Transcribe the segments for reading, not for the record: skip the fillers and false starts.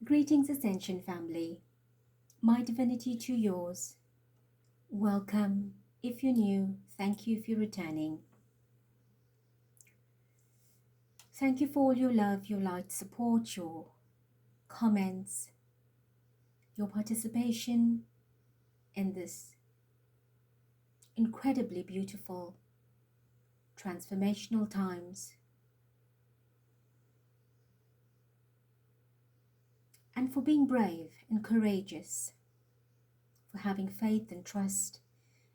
Greetings, Ascension family. My divinity to yours. Welcome. If you're new, thank you if you're returning. Thank you for all your love, your light, support, your comments, your participation in this incredibly beautiful transformational times. And for being brave and courageous, for having faith and trust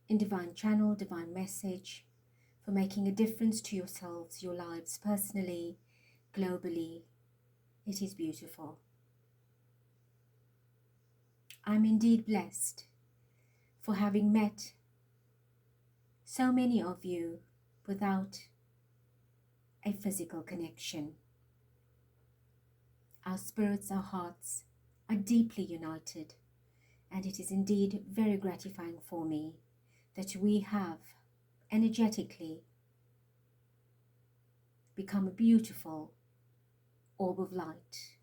in divine channel, divine message, for making a difference to yourselves, your lives personally, globally. It is beautiful. I'm indeed blessed for having met so many of you without a physical connection. Our spirits, our hearts are deeply united, and it is indeed very gratifying for me that we have energetically become a beautiful orb of light.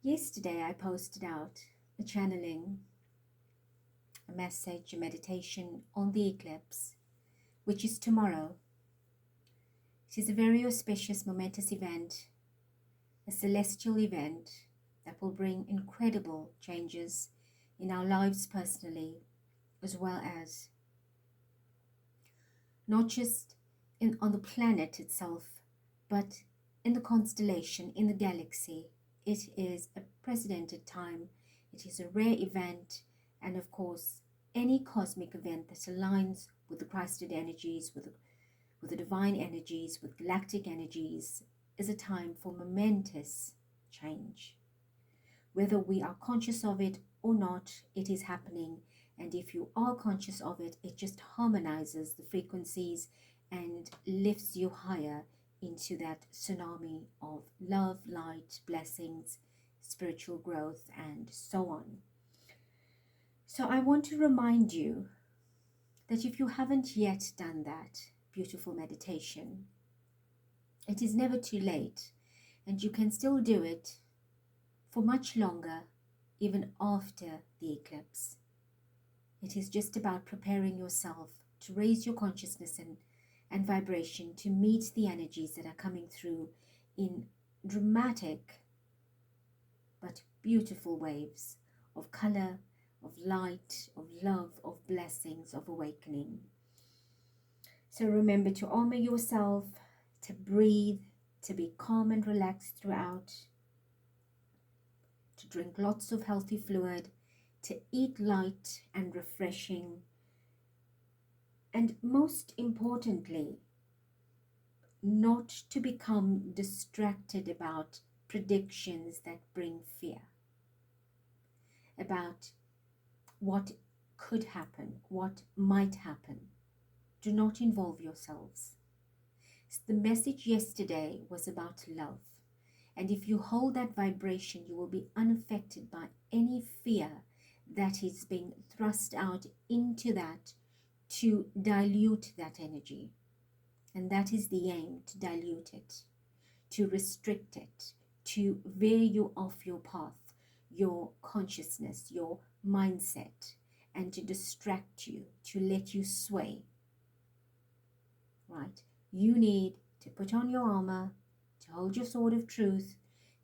Yesterday I posted out a channeling, a message, a meditation on the eclipse, which is tomorrow. It is a very auspicious, momentous event, a celestial event that will bring incredible changes in our lives personally, as well as not just on the planet itself, but in the constellation, in the galaxy. It is a precedented time. It is a rare event, and of course, any cosmic event that aligns with the Christed energies, with the divine energies, with galactic energies, is a time for momentous change. Whether we are conscious of it or not, it is happening. And if you are conscious of it, it just harmonizes the frequencies and lifts you higher into that tsunami of love, light, blessings, spiritual growth, and so on. So I want to remind you that if you haven't yet done that beautiful meditation, it is never too late, and you can still do it for much longer, even after the eclipse. It is just about preparing yourself to raise your consciousness and vibration to meet the energies that are coming through in dramatic but beautiful waves of color, of light, of love, of blessings, of awakening. So remember to honor yourself, to breathe, to be calm and relaxed throughout, to drink lots of healthy fluid, to eat light and refreshing, and most importantly, not to become distracted about predictions that bring fear, about what could happen, what might happen. Do not involve yourselves. The message yesterday was about love. And if you hold that vibration, you will be unaffected by any fear that is being thrust out into that to dilute that energy. And that is the aim, to dilute it, to restrict it, to veer you off your path, your consciousness, your mindset, and to distract you, to let you sway. Right? You need to put on your armor, to hold your sword of truth,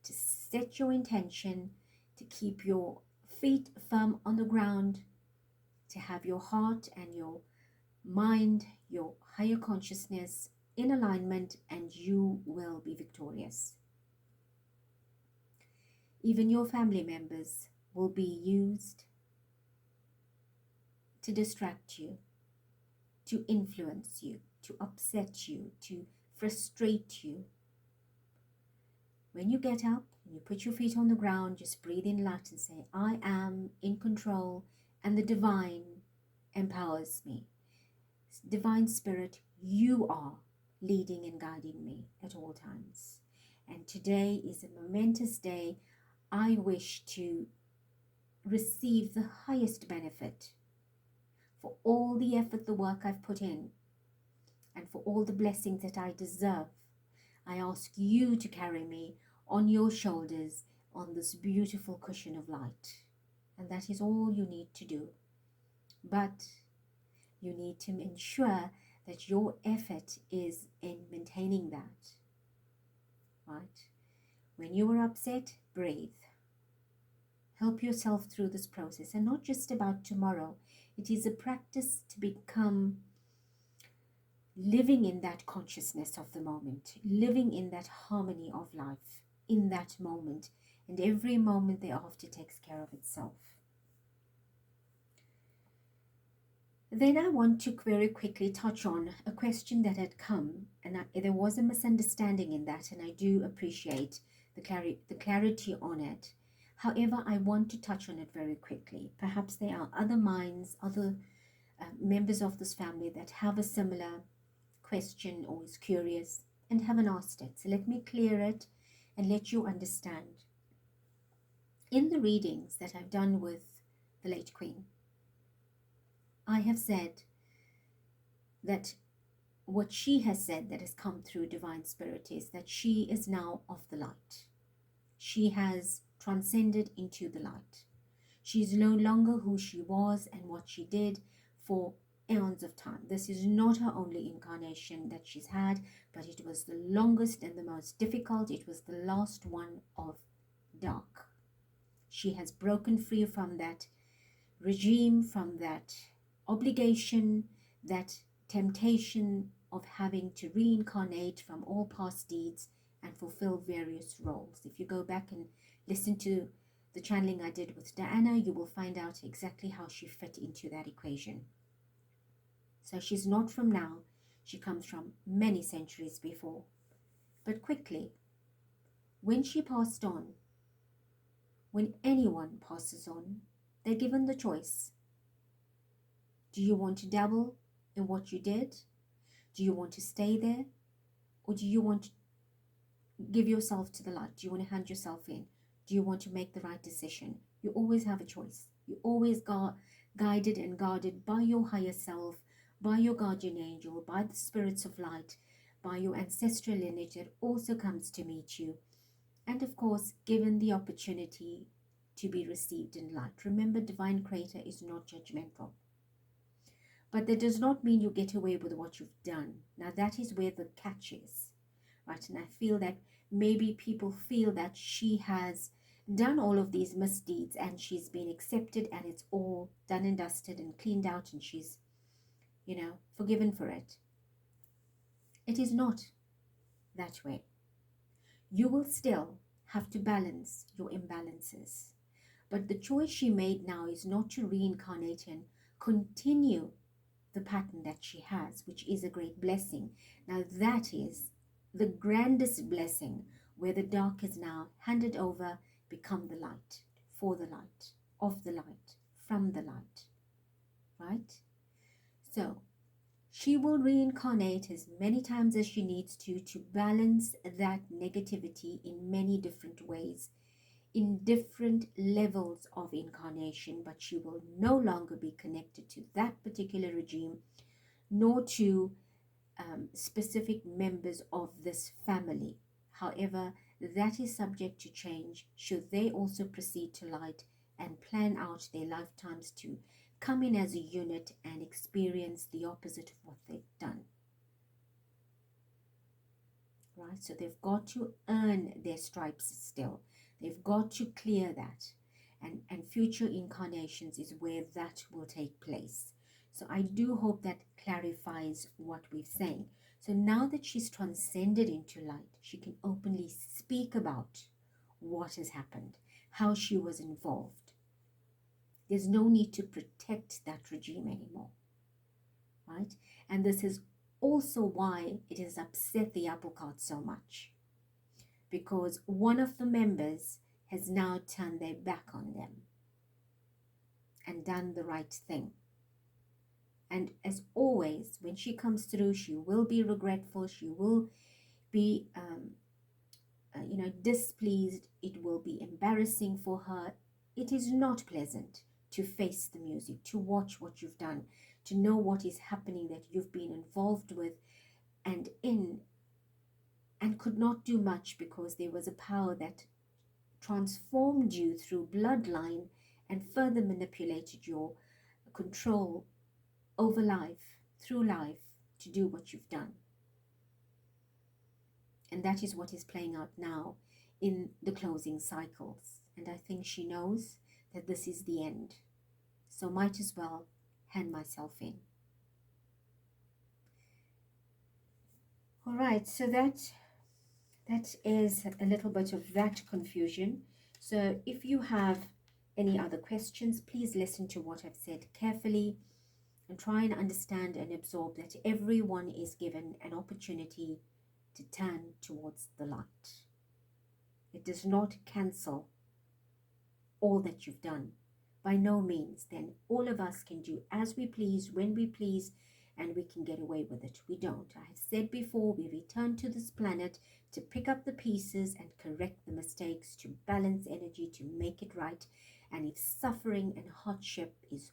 to set your intention, to keep your feet firm on the ground, to have your heart and your mind, your higher consciousness in alignment, and you will be victorious. Even your family members will be used to distract you, to influence you, to upset you, to frustrate you. When you get up and you put your feet on the ground, just breathe in light and say, I am in control and the divine empowers me. Divine Spirit, you are leading and guiding me at all times. And today is a momentous day. I wish to receive the highest benefit for all the effort, the work I've put in, and for all the blessings that I deserve. I ask you to carry me on your shoulders on this beautiful cushion of light. And that is all you need to do. But you need to ensure that your effort is in maintaining that. Right? When you are upset, breathe. Help yourself through this process, and not just about tomorrow. It is a practice to become living in that consciousness of the moment, living in that harmony of life, in that moment, and every moment thereafter takes care of itself. Then I want to very quickly touch on a question that had come, and there was a misunderstanding in that, and I do appreciate the clarity on it. However, I want to touch on it very quickly. Perhaps there are other minds, other members of this family that have a similar question or is curious and haven't asked it. So let me clear it and let you understand. In the readings that I've done with the late Queen, I have said that what she has said that has come through Divine Spirit is that she is now of the light. She has transcended into the light. She is no longer who she was and what she did for eons of time. This is not her only incarnation that she's had, but it was the longest and the most difficult. It was the last one of dark. She has broken free from that regime, from that obligation, that temptation of having to reincarnate from all past deeds and fulfill various roles. If you go back and listen to the channeling I did with Diana, you will find out exactly how she fit into that equation. So she's not from now, she comes from many centuries before. But quickly, when she passed on, when anyone passes on, they're given the choice. Do you want to dabble in what you did? Do you want to stay there? Or do you want to give yourself to the light? Do you want to hand yourself in? Do you want to make the right decision? You always have a choice. You always got guided and guarded by your higher self, by your guardian angel, by the spirits of light, by your ancestral lineage that also comes to meet you. And of course, given the opportunity to be received in light. Remember, Divine Creator is not judgmental. But that does not mean you get away with what you've done. Now that is where the catch is, right? And I feel that maybe people feel that she has done all of these misdeeds and she's been accepted and it's all done and dusted and cleaned out and she's, forgiven for it. It is not that way. You will still have to balance your imbalances. But the choice she made now is not to reincarnate and continue the pattern that she has, which is a great blessing. Now that is the grandest blessing, where the dark is now handed over, become the light, for the light, of the light, from the light, right? So she will reincarnate as many times as she needs to balance that negativity in many different ways, in different levels of incarnation, but she will no longer be connected to that particular regime, nor to specific members of this family. However, that is subject to change should they also proceed to light and plan out their lifetimes to come in as a unit and experience the opposite of what they've done. Right? So they've got to earn their stripes still. They've got to clear that. And future incarnations is where that will take place. So I do hope that clarifies what we're saying. So now that she's transcended into light, she can openly speak about what has happened, how she was involved. There's no need to protect that regime anymore, right? And this is also why it has upset the apple cart so much, because one of the members has now turned their back on them and done the right thing. And as always, when she comes through, she will be regretful. She will be, displeased. It will be embarrassing for her. It is not pleasant to face the music, to watch what you've done, to know what is happening that you've been involved with and in, and could not do much because there was a power that transformed you through bloodline and further manipulated your control over life, through life, to do what you've done. And that is what is playing out now in the closing cycles. And I think she knows that this is the end. So might as well hand myself in. All right, so that is a little bit of that confusion. So if you have any other questions, please listen to what I've said carefully and try and understand and absorb that everyone is given an opportunity to turn towards the light. It does not cancel all that you've done. By no means. Then all of us can do as we please, when we please, and we can get away with it. We don't. I have said before, we return to this planet to pick up the pieces and correct the mistakes, to balance energy, to make it right. And if suffering and hardship is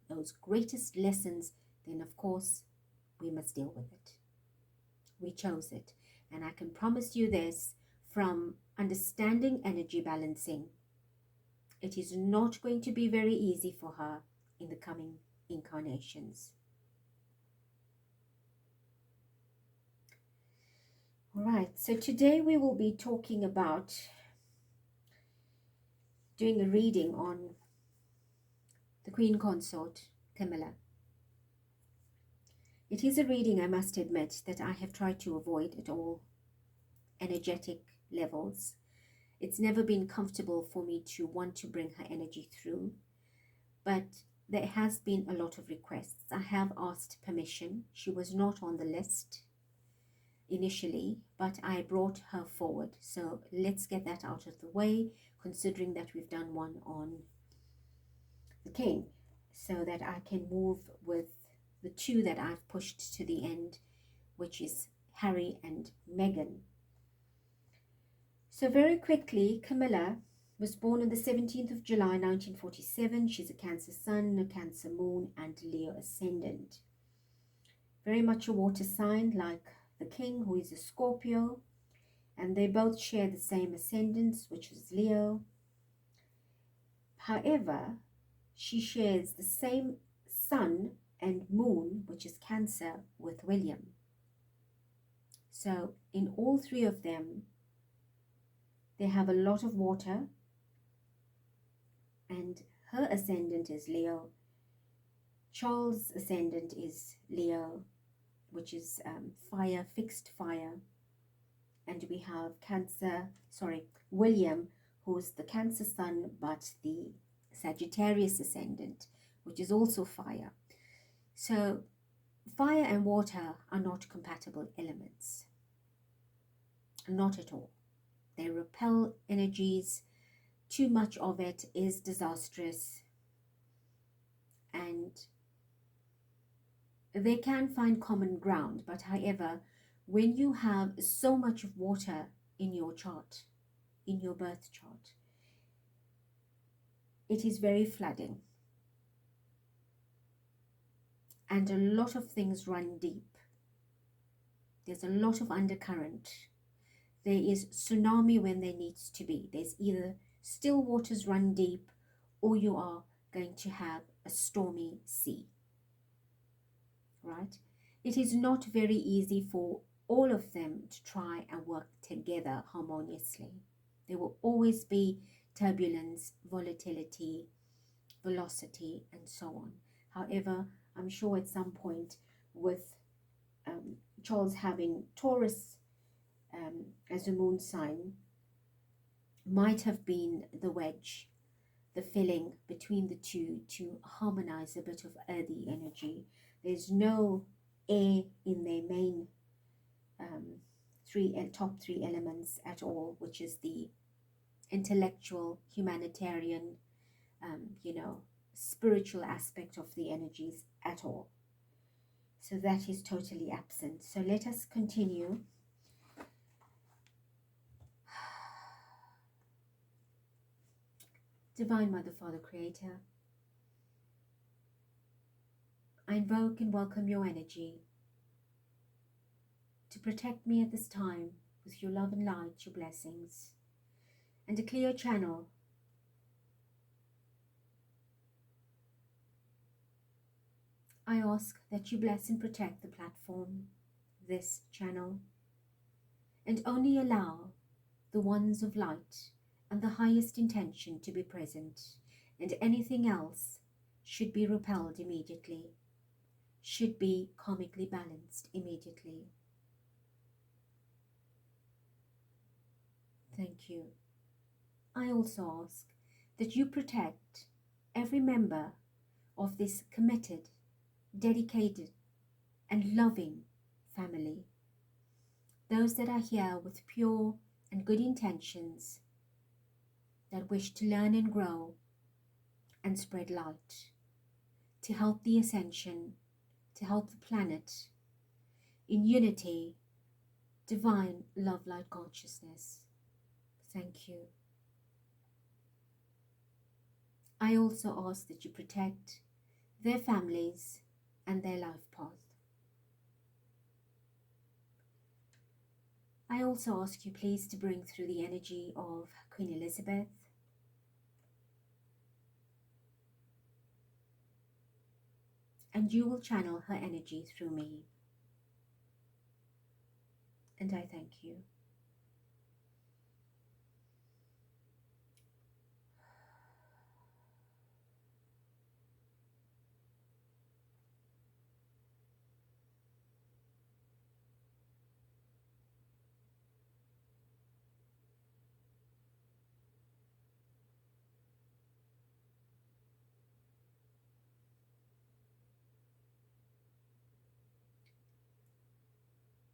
those greatest lessons, then of course we must deal with it. We chose it. And I can promise you this, from understanding energy balancing, it is not going to be very easy for her in the coming incarnations. All right, so today we will be talking about doing a reading on the Queen Consort, Camilla. It is a reading, I must admit, that I have tried to avoid at all energetic levels. It's never been comfortable for me to want to bring her energy through, but there has been a lot of requests. I have asked permission. She was not on the list initially, but I brought her forward. So let's get that out of the way, considering that we've done one on the King, so that I can move with the two that I've pushed to the end, which is Harry and Meghan. So very quickly, Camilla was born on the 17th of July 1947. She's a Cancer Sun, a Cancer Moon, and Leo Ascendant. Very much a water sign like the King, who is a Scorpio, and they both share the same ascendants, which is Leo. However, she shares the same Sun and Moon, which is Cancer, with William. So in all three of them, they have a lot of water, and her ascendant is Leo. Charles' ascendant is Leo, which is fire, fixed fire. And we have William, who's the Cancer Sun, but the Sagittarius ascendant, which is also fire. So fire and water are not compatible elements. Not at all. They repel energies. Too much of it is disastrous. And they can find common ground. But however, when you have so much of water in your chart, in your birth chart, it is very flooding. And a lot of things run deep. There's a lot of undercurrent. There is tsunami when there needs to be. There's either still waters run deep, or you are going to have a stormy sea. Right? It is not very easy for all of them to try and work together harmoniously. There will always be turbulence, volatility, velocity, and so on. However, I'm sure at some point with Charles having Taurus as a moon sign, might have been the wedge, the filling between the two to harmonize a bit of earthy energy. There's no air in their main top three elements at all, which is the intellectual, humanitarian, spiritual aspect of the energies at all. So that is totally absent. So let us continue. Divine Mother, Father, Creator, I invoke and welcome your energy to protect me at this time with your love and light, your blessings, and a clear channel I ask that you bless and protect the platform, this channel, and only allow the ones of light and the highest intention to be present, and anything else should be repelled immediately, should be karmically balanced immediately. Thank you. I also ask that you protect every member of this committed, dedicated, and loving family. Those that are here with pure and good intentions, that wish to learn and grow and spread light, to help the ascension, to help the planet in unity, divine love light consciousness. Thank you. I also ask that you protect their families and their life path. I also ask you please to bring through the energy of Queen Elizabeth, and you will channel her energy through me. And I thank you.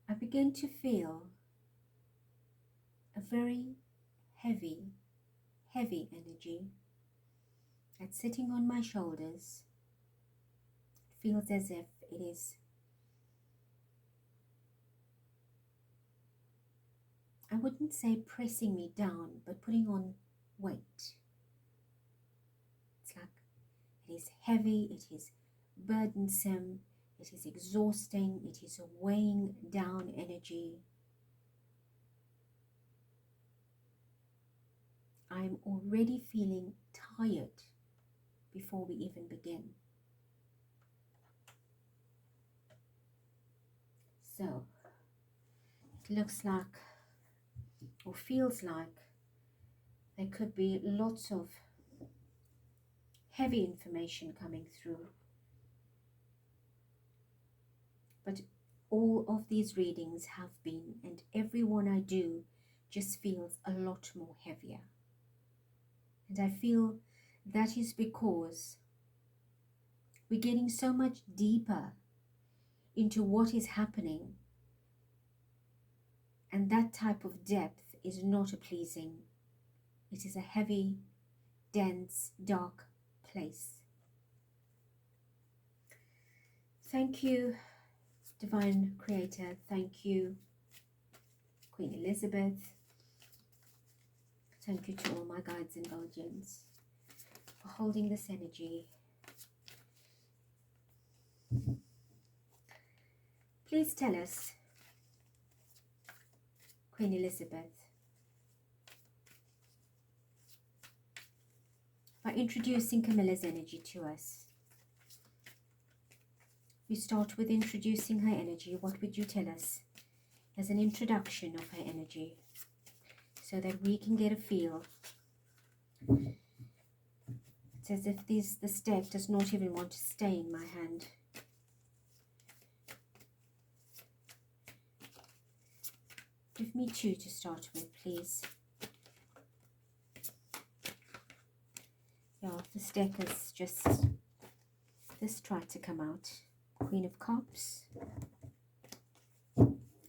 I begin to feel a very heavy energy that's sitting on my shoulders. It feels as if it is, I wouldn't say pressing me down, but putting on weight. It's like it is heavy, it is burdensome, it is exhausting, it is a weighing down energy. I'm already feeling tired before we even begin. So, it looks like, or feels like, there could be lots of heavy information coming through. But all of these readings have been, and every one I do just feels a lot more heavier. And I feel that is because we're getting so much deeper into what is happening, and that type of depth is not a pleasing. It is a heavy, dense, dark place. Thank you, Divine Creator. Thank you, Queen Elizabeth. Thank you to all my guides and guardians for holding this energy. Please tell us, Queen Elizabeth, by introducing Camilla's energy to us. We start with introducing her energy. What would you tell us as an introduction of her energy, so that we can get a feel? It's as if this deck does not even want to stay in my hand. Give me two to start with, please. Yeah, this deck has just tried to come out. Queen of Cups.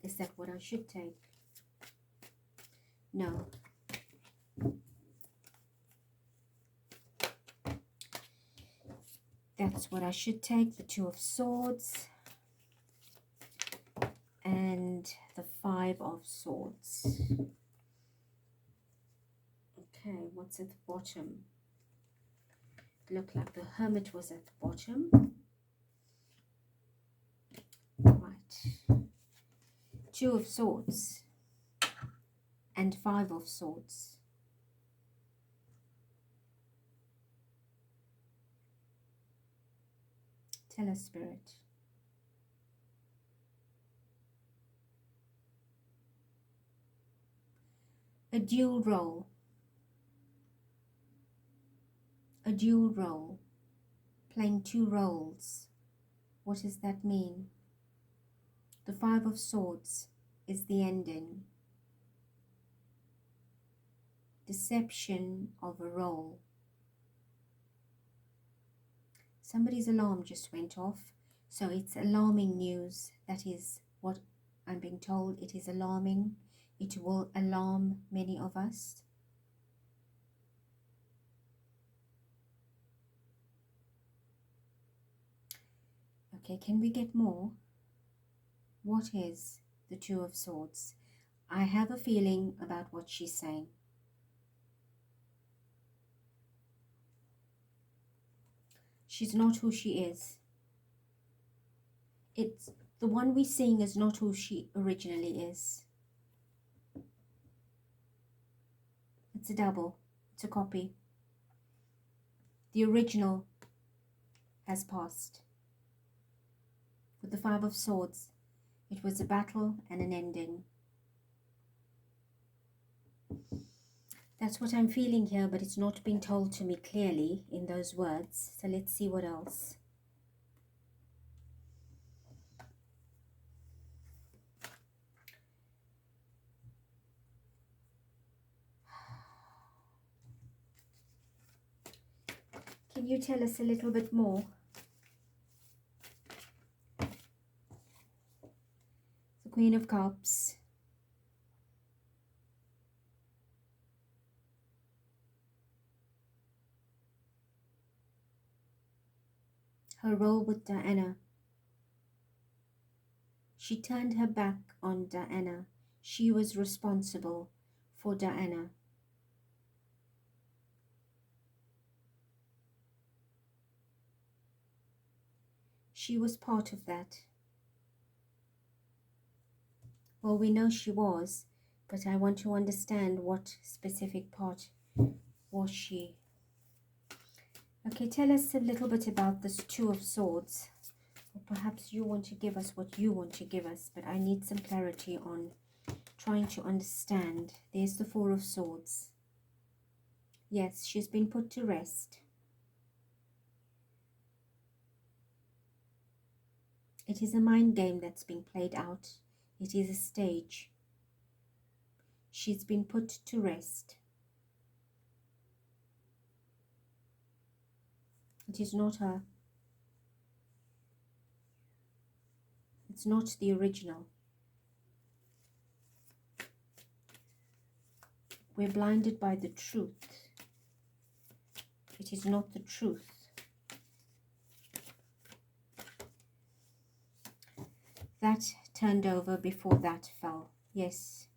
Is that what I should take? No. That's what I should take. The Two of Swords. And the Five of Swords. Okay, what's at the bottom? It looked like the Hermit was at the bottom. Two of Swords and Five of Swords. Tell us, Spirit. A dual role. A dual role. Playing two roles. What does that mean? The Five of Swords is the ending. Deception of a role. Somebody's alarm just went off, so it's alarming news. That is what I'm being told. It is alarming. It will alarm many of us. Okay, can we get more? What is the Two of Swords? I have a feeling about what she's saying. She's not who she is. It's the one we're seeing is not who she originally is. It's a double. It's a copy. The original has passed. With the Five of Swords, it was a battle and an ending. That's what I'm feeling here, but it's not being told to me clearly in those words. So let's see what else. Can you tell us a little bit more? The Queen of Cups. Her role with Diana. She turned her back on Diana. She was responsible for Diana. She was part of that. Well, we know she was, but I want to understand what specific part was she. Okay, tell us a little bit about this Two of Swords. Or perhaps you want to give us what you want to give us, but I need some clarity on trying to understand. There's the Four of Swords. Yes, she's been put to rest. It is a mind game that's being played out. It is a stage. She's been put to rest. It is not her. It's not the original. We're blinded by the truth. It is not the truth. That turned over before that fell. Yes.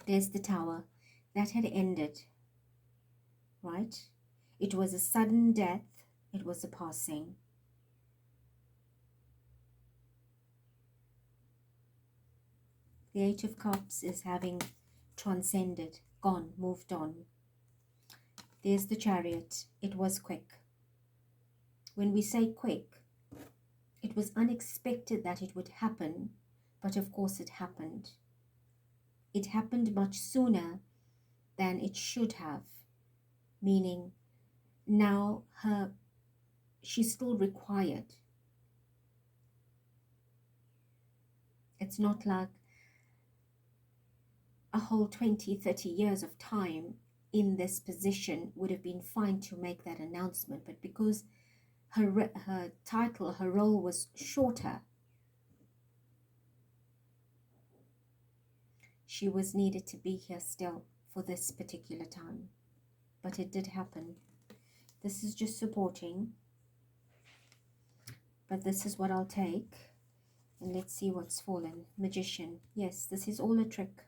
There's the Tower. That had ended. Right? It was a sudden death. It was a passing. The Eight of Cups is having transcended, gone, moved on. There's the Chariot. It was quick. When we say quick, it was unexpected that it would happen, but of course it happened. It happened much sooner than it should have, meaning now she's still required. It's not like a whole 20, 30 years of time in this position would have been fine to make that announcement, but because her title, her role was shorter, she was needed to be here still for this particular time. But it did happen. This is just supporting, but this is what I'll take. And let's see what's fallen. Magician. Yes, this is all a trick.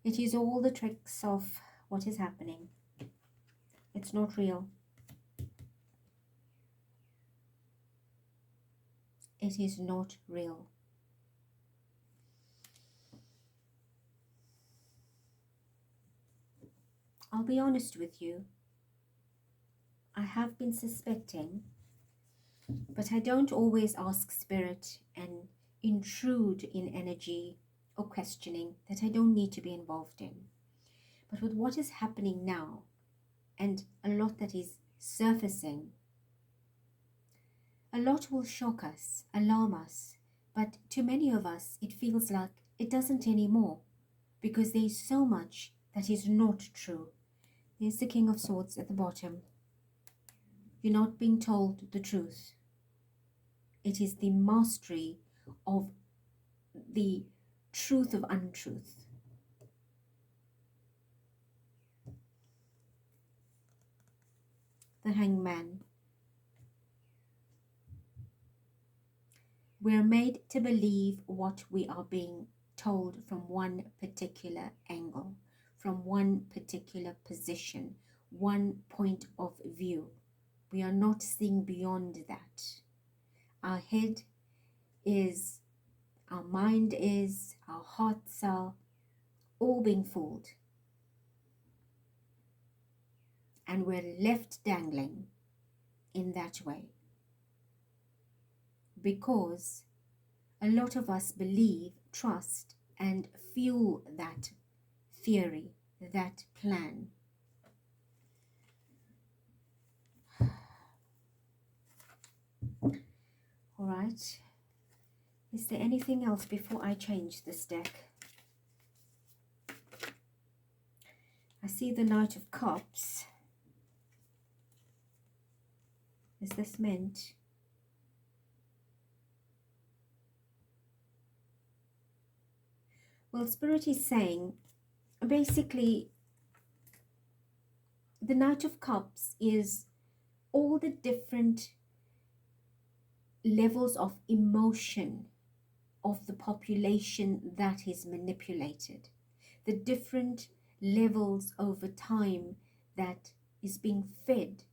It is all the tricks of what is happening. It's not real. It is not real. I'll be honest with you. I have been suspecting, but I don't always ask spirit and intrude in energy or questioning that I don't need to be involved in. But with what is happening now, and a lot that is surfacing, a lot will shock us, alarm us, but to many of us it feels like it doesn't anymore, because there is so much that is not true. There's the King of Swords at the bottom. You're not being told the truth. It is the mastery of the truth of untruth. The Hangman. We're made to believe what we are being told from one particular angle, from one particular position, one point of view. We are not seeing beyond that. Our head is, our mind is, our hearts are all being fooled. And we're left dangling in that way. Because a lot of us believe, trust, and fuel that theory, that plan. All right. Is there anything else before I change this deck? I see the Knight of Cups. Is this meant? Well, Spirit is saying, basically, the Knight of Cups is all the different levels of emotion of the population that is manipulated. The different levels over time that is being fed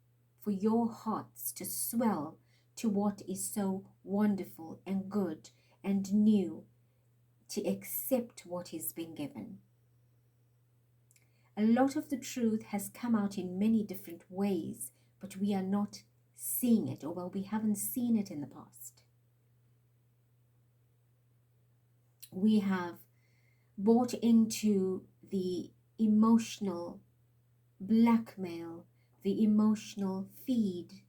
for your hearts to swell to what is so wonderful and good and new, to accept what is being given. A lot of the truth has come out in many different ways, but we are not seeing it, or well, we haven't seen it in the past. We have bought into the emotional blackmail, the emotional feed,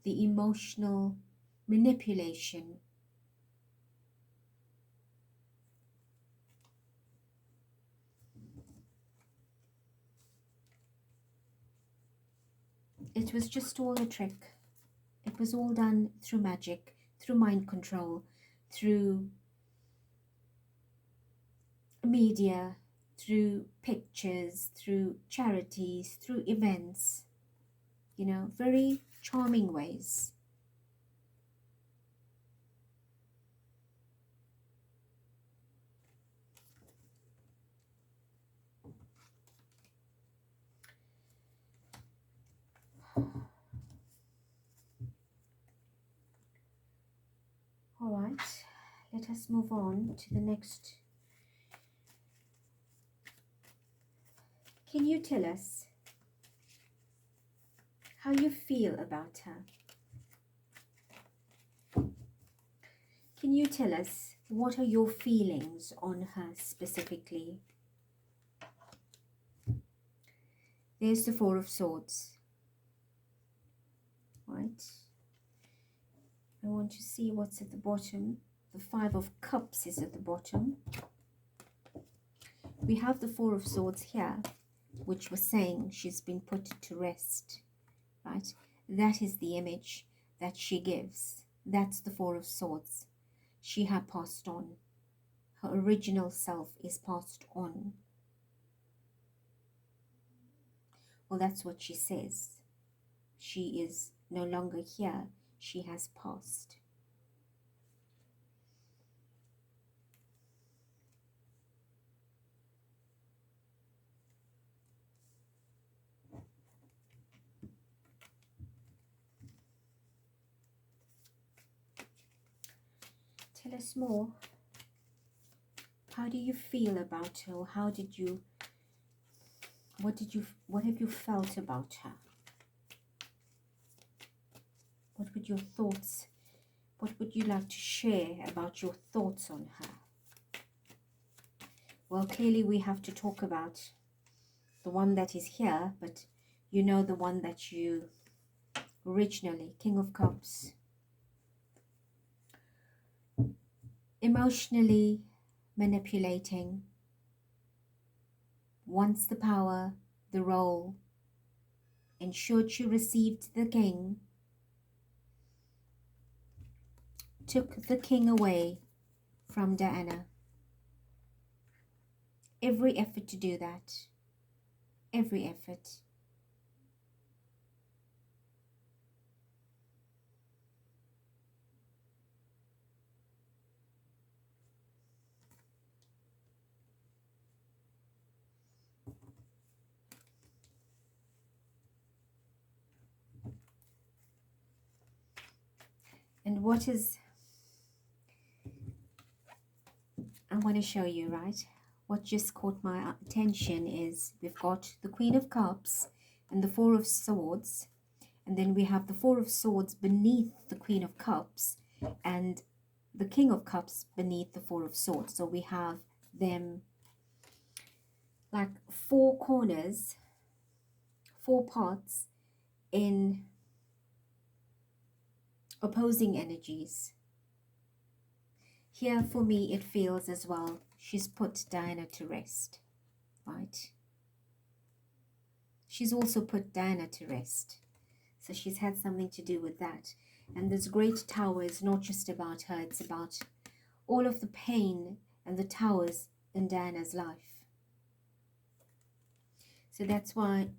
the emotional manipulation. It was just all a trick. It was all done through magic, through mind control, through media, through pictures, through charities, through events, you know, very charming ways. All right, let us move on to the next. Can you tell us how you feel about her? Can you tell us what are your feelings on her specifically? There's the Four of Swords. Right. I want to see what's at the bottom. The Five of Cups is at the bottom. We have the Four of Swords here, which was saying she's been put to rest. Right. That is the image that she gives. That's the Four of Swords. She had passed on. Her original self is passed on. Well, that's what she says. She is no longer here. She has passed. Tell us more. How do you feel about her? How did you, what have you felt about her? What would your thoughts, what would you like to share about your thoughts on her? Well, clearly we have to talk about the one that is here, but you know the one that you originally, King of Cups. Emotionally manipulating, wants the power, the role, ensured she received the king, took the king away from Diana. Every effort to do that, every effort. And what is, I want to show you, right? What just caught my attention is we've got the Queen of Cups and the Four of Swords. And then we have the Four of Swords beneath the Queen of Cups and the King of Cups beneath the Four of Swords. So we have them like four corners, four parts in opposing energies. Here for me it feels as well she's put Diana to rest, right? She's also put Diana to rest. So she's had something to do with that. And this great tower is not just about her, it's about all of the pain and the towers in Diana's life. So that's why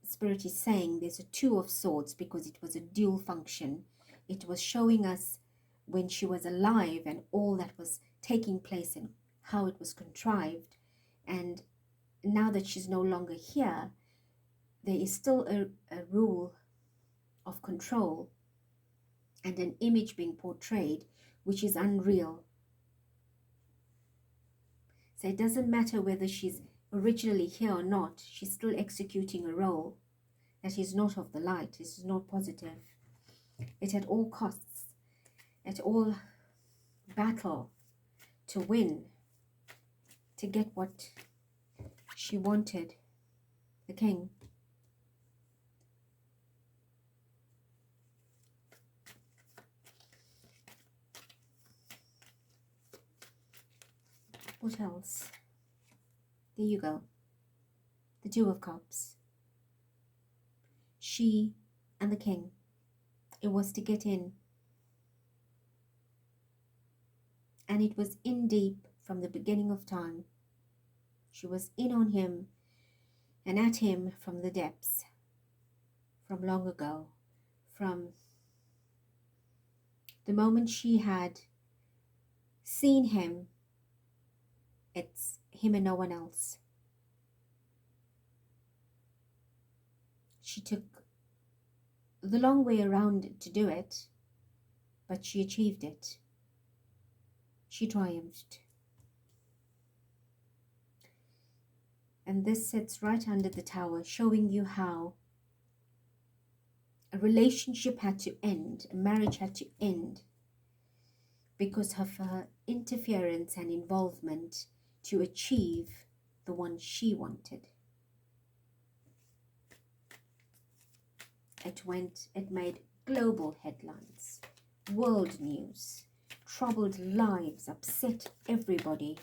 Spirit is saying there's a Two of Swords, because it was a dual function. It was showing us when she was alive and all that was taking place and how it was contrived. And now that she's no longer here, there is still a rule of control and an image being portrayed which is unreal. So it doesn't matter whether she's originally here or not, she's still executing a role that is not of the light, this is not positive. It at all costs, at all battle to win, to get what she wanted, the king. What else? There you go. The Two of Cups. She and the king. It was to get in. And it was in deep from the beginning of time. She was in on him and at him from the depths, from long ago, from the moment she had seen him. It's him and no one else. She took the long way around to do it, but she achieved it. She triumphed. And this sits right under the tower, showing you how a relationship had to end, a marriage had to end, because of her interference and involvement to achieve the one she wanted. It made global headlines, world news, troubled lives, upset everybody,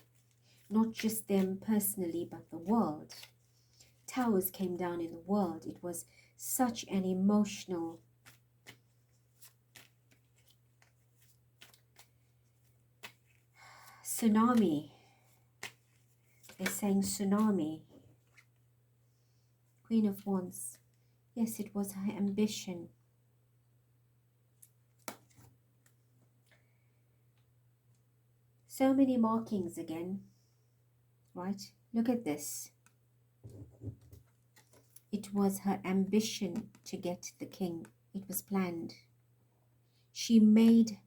not just them personally, but the world. Towers came down in the world. It was such an emotional tsunami. They're saying tsunami. Queen of Wands. Yes, it was her ambition. So many markings again, right? Look at this. It was her ambition to get the king. It was planned. She made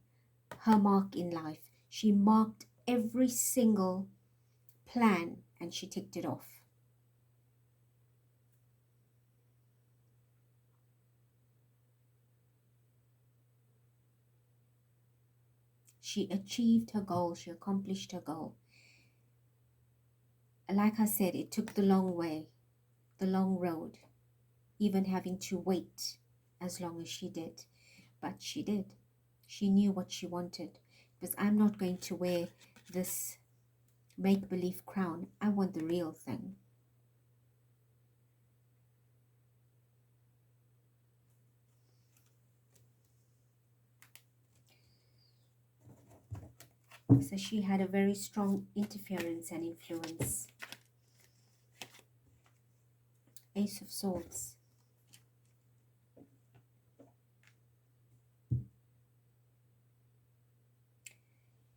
her mark in life. She marked every single plan and she ticked it off. She achieved her goal. She accomplished her goal. Like I said, it took the long way, the long road, even having to wait as long as she did. But she did. She knew what she wanted. Because I'm not going to wear this make-believe crown. I want the real thing. So she had a very strong interference and influence. Ace of Swords.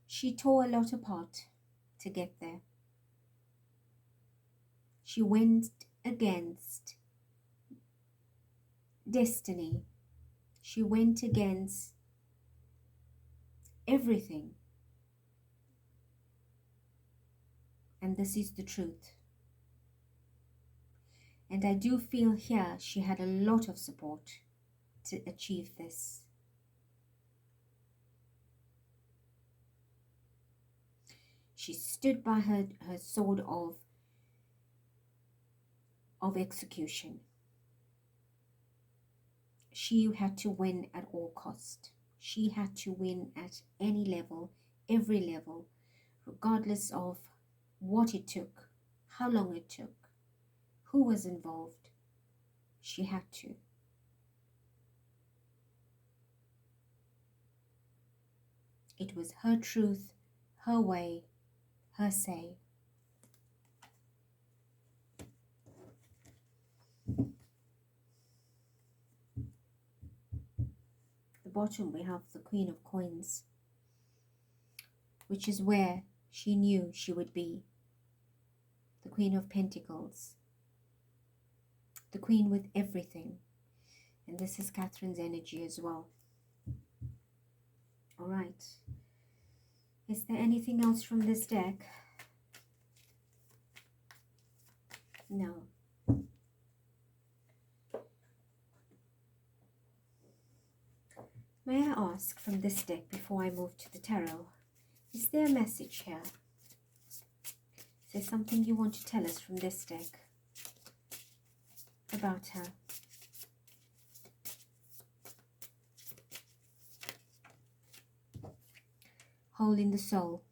She tore a lot apart to get there. She went against destiny. She went against everything. And this is the truth. And I do feel here she had a lot of support to achieve this. She stood by her sword of execution. She had to win at all cost. She had to win at any level, every level, regardless of what it took, how long it took, who was involved. She had to. It was her truth, her way, her say. At the bottom we have the Queen of Coins, which is where she knew she would be. The Queen of Pentacles, the Queen with everything. And this is Katherine's energy as well. All right. Is there anything else from this deck? No. May I ask from this deck before I move to the tarot, is there a message here? Is there something you want to tell us from this deck about her? Hole in the soul.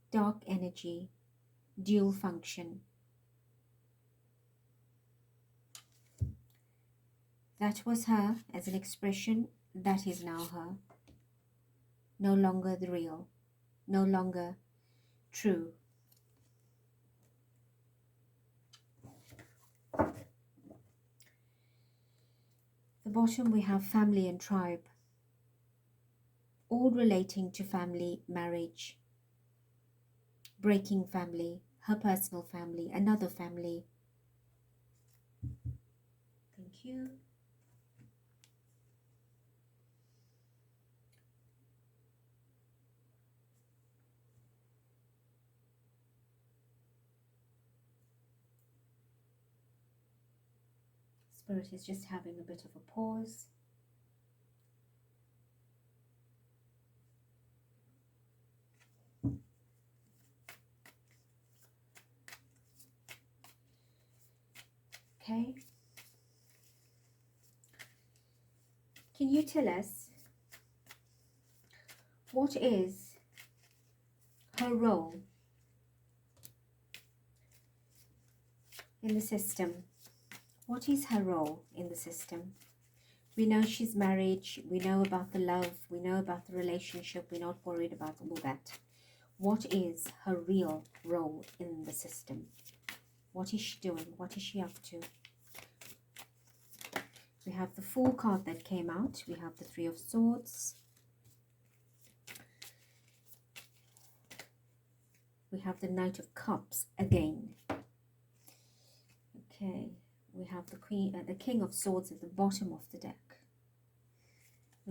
Dark energy. Dual function. That was her as an expression. That is now her. No longer the real. No longer true. At the bottom we have family and tribe. All relating to family, marriage, breaking family, her personal family, another family. Thank you. Spirit is just having a bit of a pause. Okay. Can you tell us what is her role in the system? What is her role in the system? We know she's married, we know about the love, we know about the relationship, we're not worried about all that. What is her real role in the system? What is she doing? What is she up to? We have the Fool card that came out. We have the Three of Swords. We have the Knight of Cups again. Okay, we have the King of Swords at the bottom of the deck.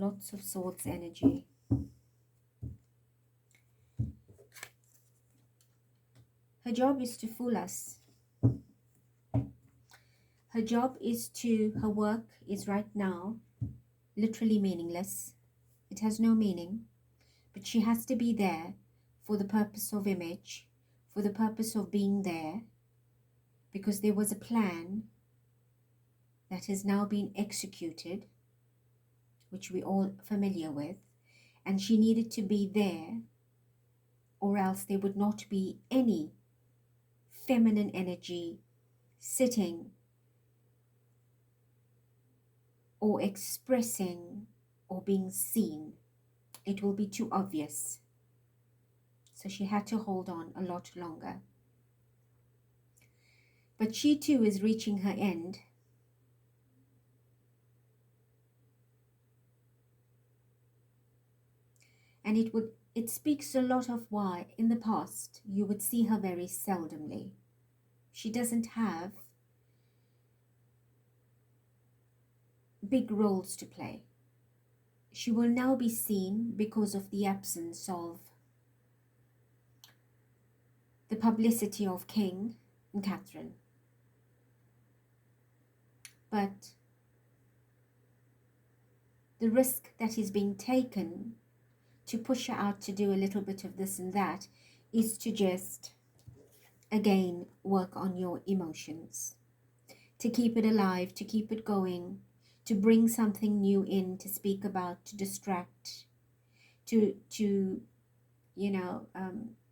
Lots of swords energy. Her job is to fool us. Her job is to, her work is right now literally meaningless. It has no meaning, but she has to be there for the purpose of image, for the purpose of being there, because there was a plan that has now been executed, which we're all familiar with, and she needed to be there, or else there would not be any feminine energy sitting or expressing or being seen. It will be too obvious. So she had to hold on a lot longer. But she too is reaching her end. And it speaks a lot of why in the past you would see her very seldomly. She doesn't have big roles to play. She will now be seen because of the absence of the publicity of King and Katherine. But the risk that is being taken to push her out to do a little bit of this and that is to just, again, work on your emotions, to keep it alive, to keep it going, to bring something new in, to speak about, to distract, to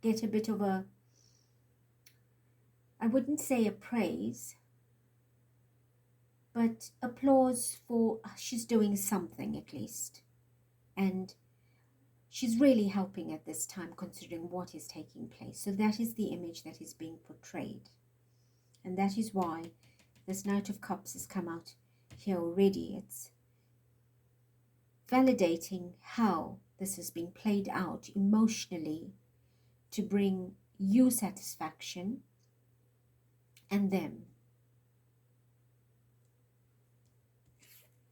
get a bit of a, I wouldn't say a praise, but applause for she's doing something at least. And she's really helping at this time considering what is taking place. So that is the image that is being portrayed. And that is why this Knight of Cups has come out here already. It's validating how this has been played out emotionally to bring you satisfaction and them.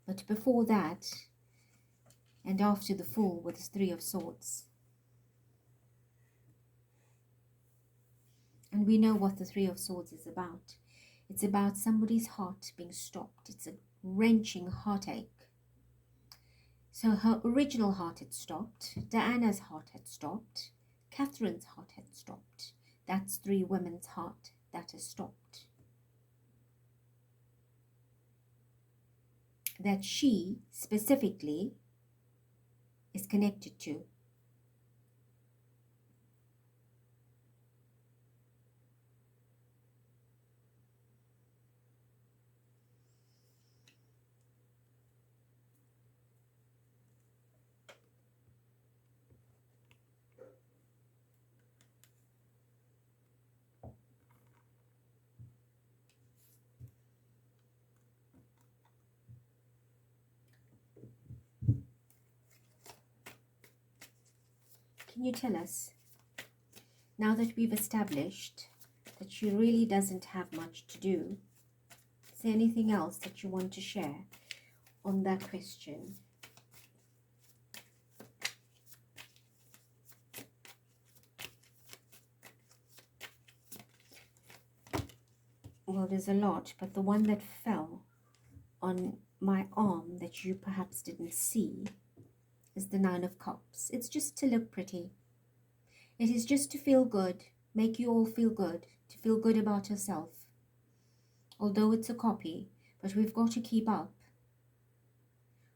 But before that, and after the Fool with his Three of Swords. And we know what the Three of Swords is about. It's about somebody's heart being stopped. It's a wrenching heartache. So her original heart had stopped. Diana's heart had stopped. Catherine's heart had stopped. That's three women's heart that has stopped. That she specifically is connected to. Can you tell us, now that we've established that she really doesn't have much to do, is there anything else that you want to share on that question? Well, there's a lot, but the one that fell on my arm that you perhaps didn't see is the Nine of Cups. It's just to look pretty. It is just to feel good, make you all feel good, to feel good about yourself. Although it's a copy, but we've got to keep up.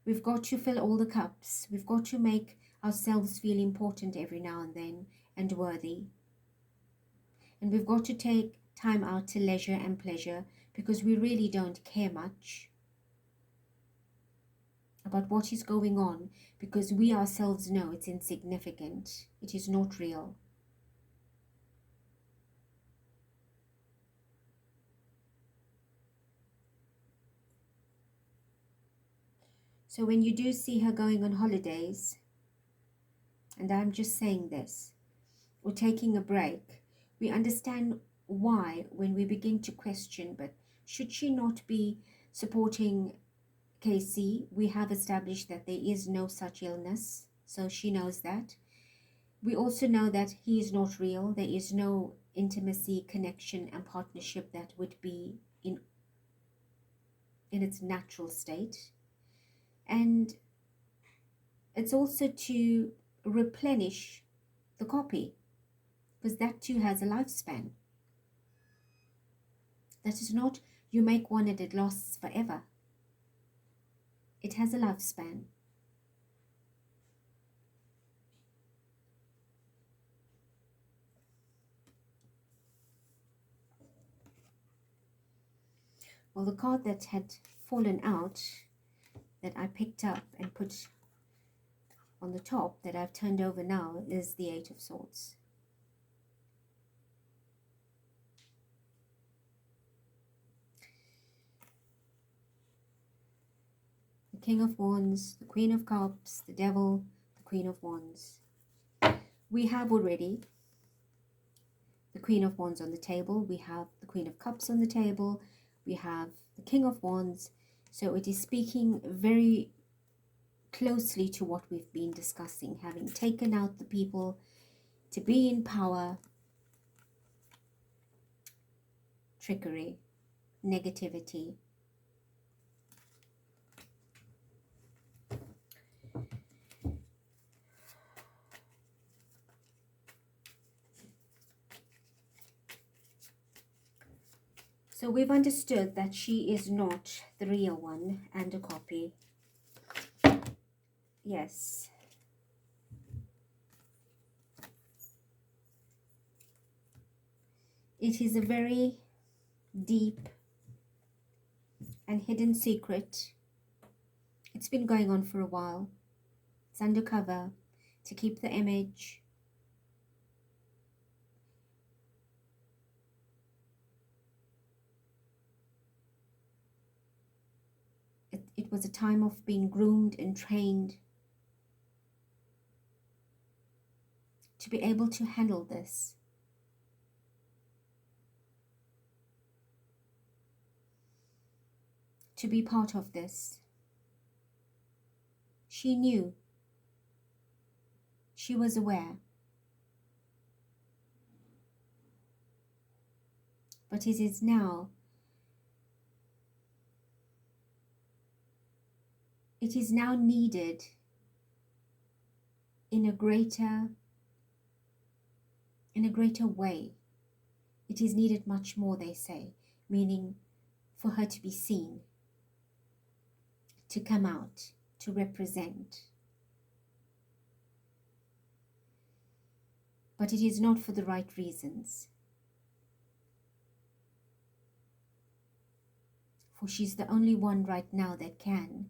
We've got to fill all the cups. We've got to make ourselves feel important every now and then and worthy. And we've got to take time out to leisure and pleasure because we really don't care much about what is going on because we ourselves know it's insignificant. It is not real. So when you do see her going on holidays, and I'm just saying this, or taking a break, we understand why when we begin to question, but should she not be supporting Casey, we have established that there is no such illness, so she knows that. We also know that he is not real. There is no intimacy, connection, and partnership that would be in its natural state. And it's also to replenish the copy, because that too has a lifespan. That is not you make one and it lasts forever. It has a lifespan. Well, the card that had fallen out that I picked up and put on the top that I've turned over now is the Eight of Swords. The King of Wands, the Queen of Cups, the Devil, the Queen of Wands. We have already the Queen of Wands on the table. We have the Queen of Cups on the table. We have the King of Wands. So it is speaking very closely to what we've been discussing, having taken out the people to be in power, trickery, negativity. So we've understood that she is not the real one and a copy. Yes. It is a very deep and hidden secret. It's been going on for a while. It's undercover to keep the image. It was a time of being groomed and trained to be able to handle this. To be part of this. She knew. She was aware. But it is now. It is now needed in a greater way. It is needed much more, they say, meaning for her to be seen, to come out, to represent. But it is not for the right reasons. For she's the only one right now that can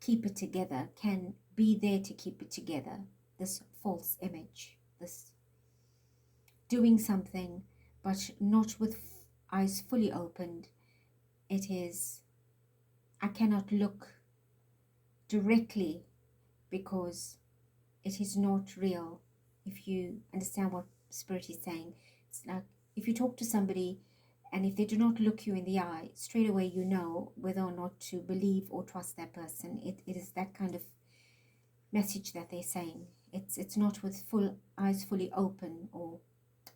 keep it together, can be there to keep it together. This false image, this doing something, but not with eyes fully opened. It is, I cannot look directly because it is not real. If you understand what Spirit is saying, it's like if you talk to somebody and if they do not look you in the eye, straight away you know whether or not to believe or trust that person. It is that kind of message that they're saying. It's not with full eyes fully open or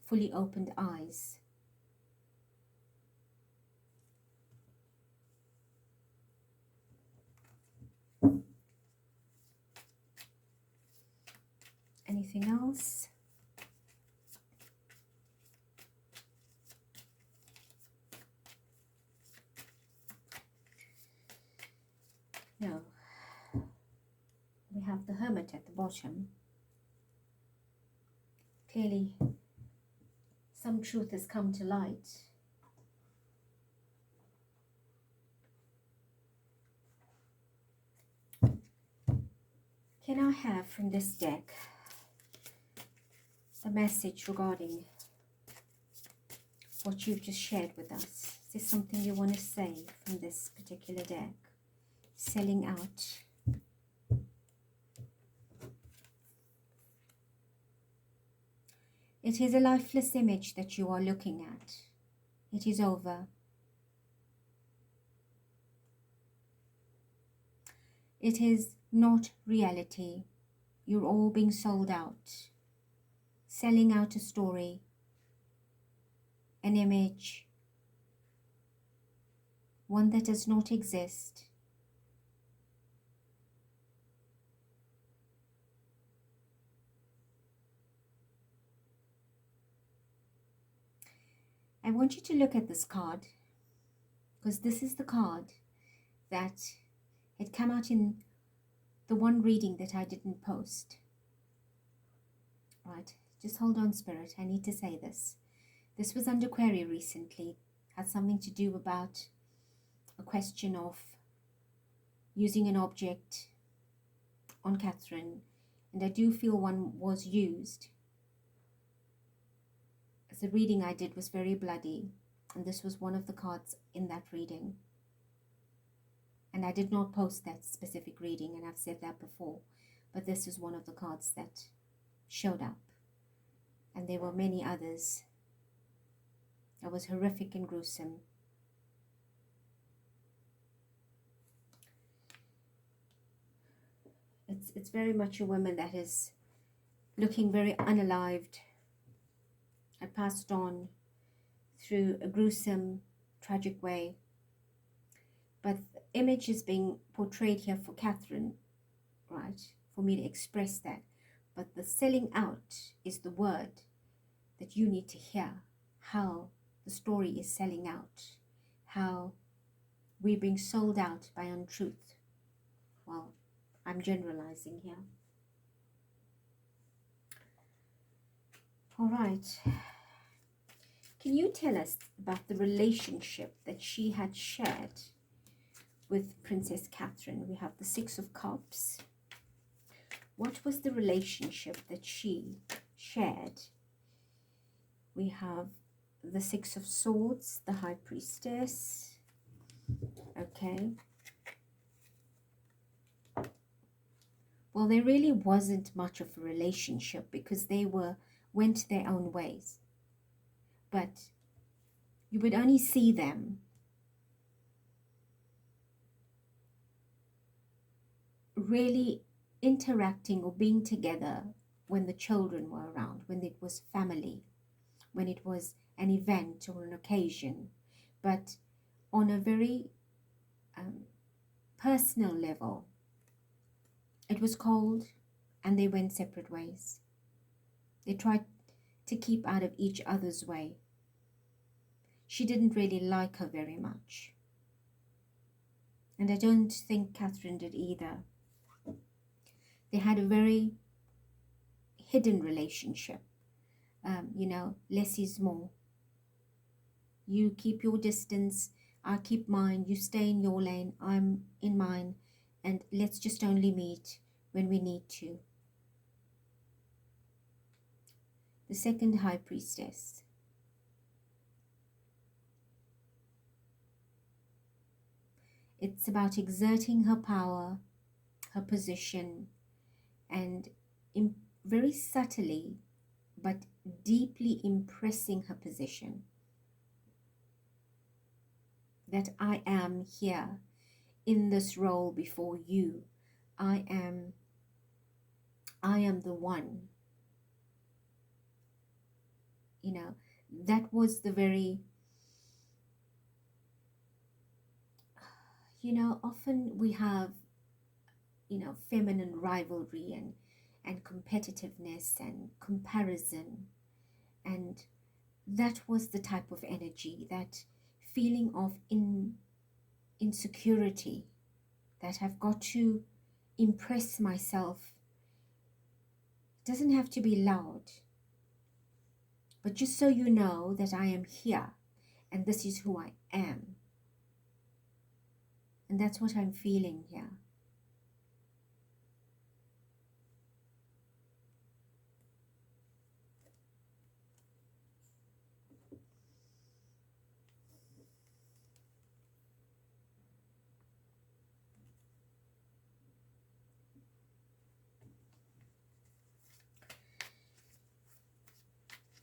fully opened eyes. Anything else? No. We have the Hermit at the bottom. Clearly, some truth has come to light. Can I have from this deck a message regarding what you've just shared with us? Is there something you want to say from this particular deck? Selling out. It is a lifeless image that you are looking at. It is over. It is not reality. You're all being sold out, selling out a story, an image, one that does not exist. I want you to look at this card, because this is the card that had come out in the one reading that I didn't post. Right, just hold on, Spirit. I need to say this. This was under query recently. Had something to do about a question of using an object on Katherine, and I do feel one was used. As the reading I did was very bloody, and this was one of the cards in that reading. And I did not post that specific reading, and I've said that before, but this is one of the cards that showed up. And there were many others that was horrific and gruesome. It's very much a woman that is looking very unalived. I passed on through a gruesome, tragic way. But the image is being portrayed here for Katherine, right? For me to express that. But the selling out is the word that you need to hear. How the story is selling out. How we're being sold out by untruth. Well, I'm generalizing here. All right. Can you tell us about the relationship that she had shared with Princess Katherine? We have the Six of Cups. What was the relationship that she shared? We have the Six of Swords, the High Priestess. Okay. Well, there really wasn't much of a relationship because they went their own ways. But you would only see them really interacting or being together when the children were around, when it was family, when it was an event or an occasion. But on a very personal level, it was cold and they went separate ways. They tried to keep out of each other's way. She didn't really like her very much. And I don't think Katherine did either. They had a very hidden relationship. You know, less is more. You keep your distance, I keep mine, you stay in your lane, I'm in mine, and let's just only meet when we need to. The second High Priestess. It's about exerting her power, her position, and very subtly but deeply impressing her position. That I am here in this role before you. I am the one. You know, that was the very, you know, often we have, you know, feminine rivalry and competitiveness and comparison. And that was the type of energy, that feeling of insecurity, that I've got to impress myself. It doesn't have to be loud, but just so you know that I am here and this is who I am. And that's what I'm feeling here.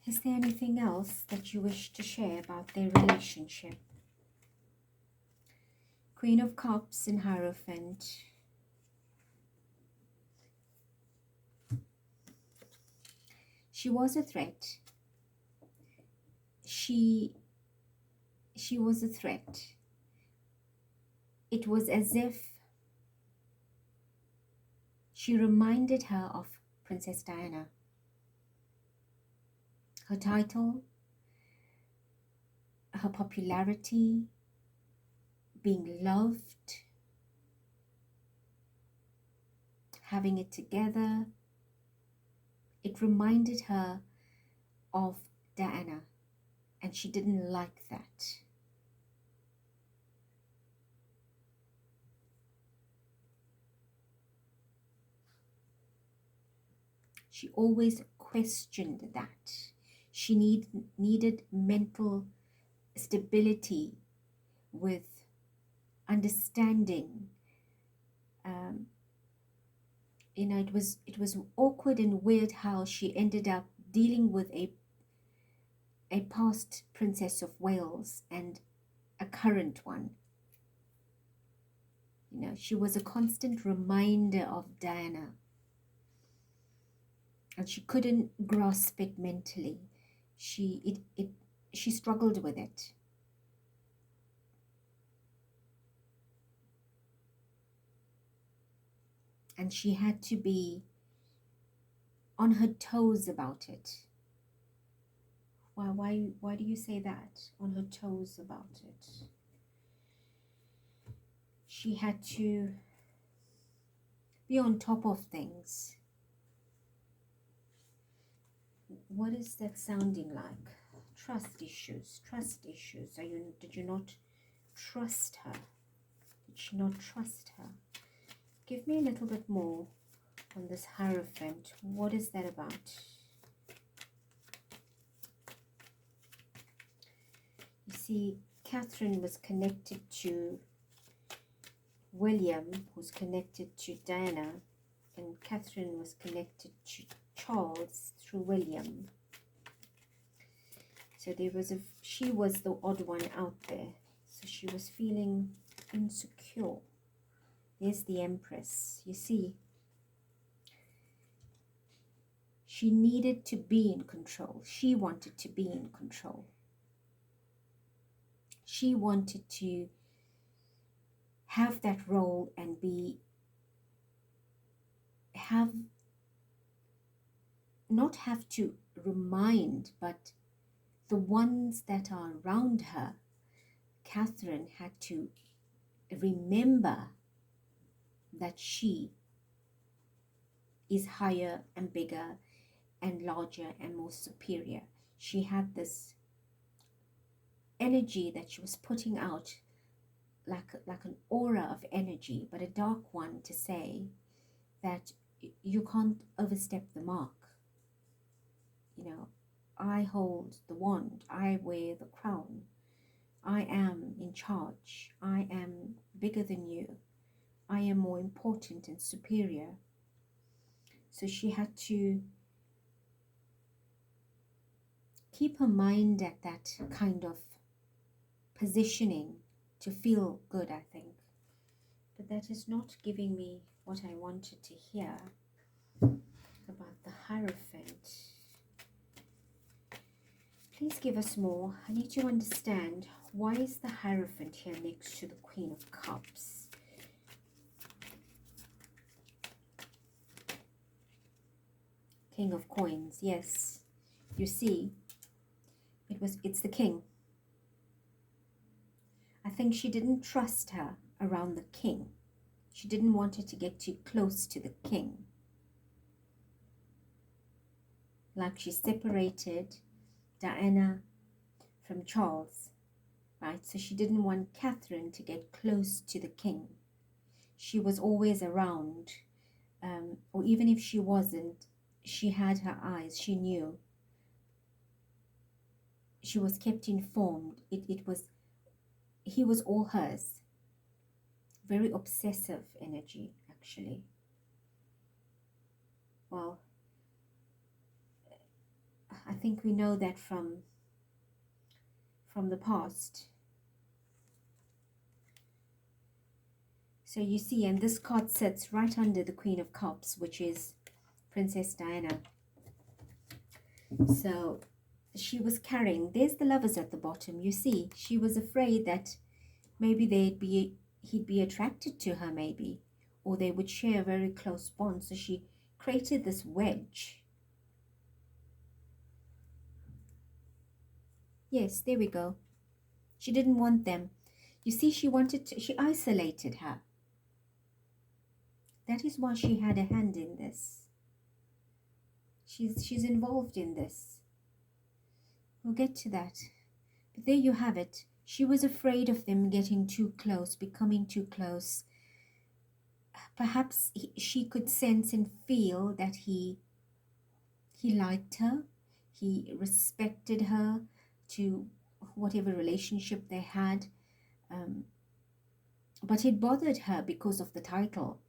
Is there anything else that you wish to share about their relationship? Queen of Cups and Hierophant. She was a threat. She was a threat. It was as if she reminded her of Princess Diana. Her title, her popularity, being loved, having it together. It reminded her of Diana, and she didn't like that. She always questioned that. She needed mental stability with understanding. It was awkward and weird how she ended up dealing with a past Princess of Wales and a current one. She was a constant reminder of Diana, and she couldn't grasp it mentally. She struggled with it. And she had to be on her toes about it. Why do you say that? On her toes about it. She had to be on top of things. What is that sounding like? Trust issues. Did you not trust her? Did she not trust her? Give me a little bit more on this Hierophant. What is that about? You see, Katherine was connected to William, who's connected to Diana, and Katherine was connected to Charles through William. So she was the odd one out there. So she was feeling insecure. There's the Empress. You see, she needed to be in control. She wanted to be in control. She wanted to have that role and not have to remind, but the ones that are around her, Katherine had to remember that she is higher and bigger and larger and more superior. She had this energy that she was putting out, like an aura of energy, but a dark one, to say that you can't overstep the mark. I hold the wand, I wear the crown, I am in charge, I am bigger than you, I am more important and superior. So she had to keep her mind at that kind of positioning to feel good, I think. But that is not giving me what I wanted to hear about the Hierophant. Please give us more. I need to understand, why is the Hierophant here next to the Queen of Cups? King of Coins, yes. You see, it's the King. I think she didn't trust her around the King. She didn't want her to get too close to the King. Like she separated Diana from Charles, right? So she didn't want Katherine to get close to the King. She was always around, or even if she wasn't, she had her eyes. She knew. She was kept informed. He was all hers. Very obsessive energy, actually. Well, I think we know that from the past. So you see, and this card sits right under the Queen of Cups, which is Princess Diana. So she was carrying, there's the Lovers at the bottom. You see, she was afraid that maybe he'd be attracted to her, maybe, or they would share a very close bond. So she created this wedge. Yes, there we go. She didn't want them. You see, she isolated her. That is why she had a hand in this. She's involved in this. We'll get to that. But there you have it. She was afraid of them getting too close, becoming too close. Perhaps she could sense and feel that he liked her. He respected her to whatever relationship they had. But it bothered her because of the title.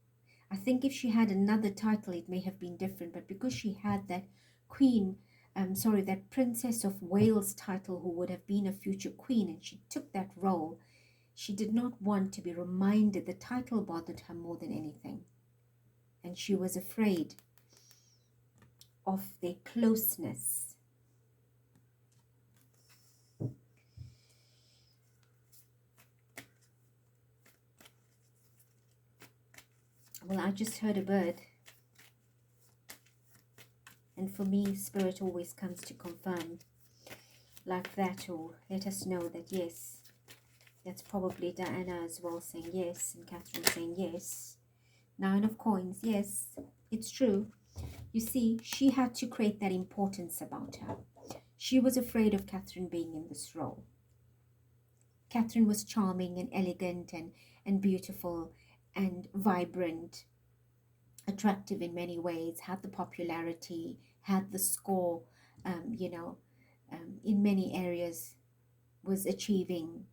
I think if she had another title, it may have been different. But because she had that that Princess of Wales title, who would have been a future queen, and she took that role, she did not want to be reminded. The title bothered her more than anything. And she was afraid of their closeness. Well, I just heard a bird. And for me, Spirit always comes to confirm like that, or let us know that yes, that's probably Diana as well saying yes, and Katherine saying yes. 9 of Coins, yes, it's true. You see, she had to create that importance about her. She was afraid of Katherine being in this role. Katherine was charming and elegant and beautiful and vibrant, attractive in many ways, had the popularity, had the score, in many areas, was achieving.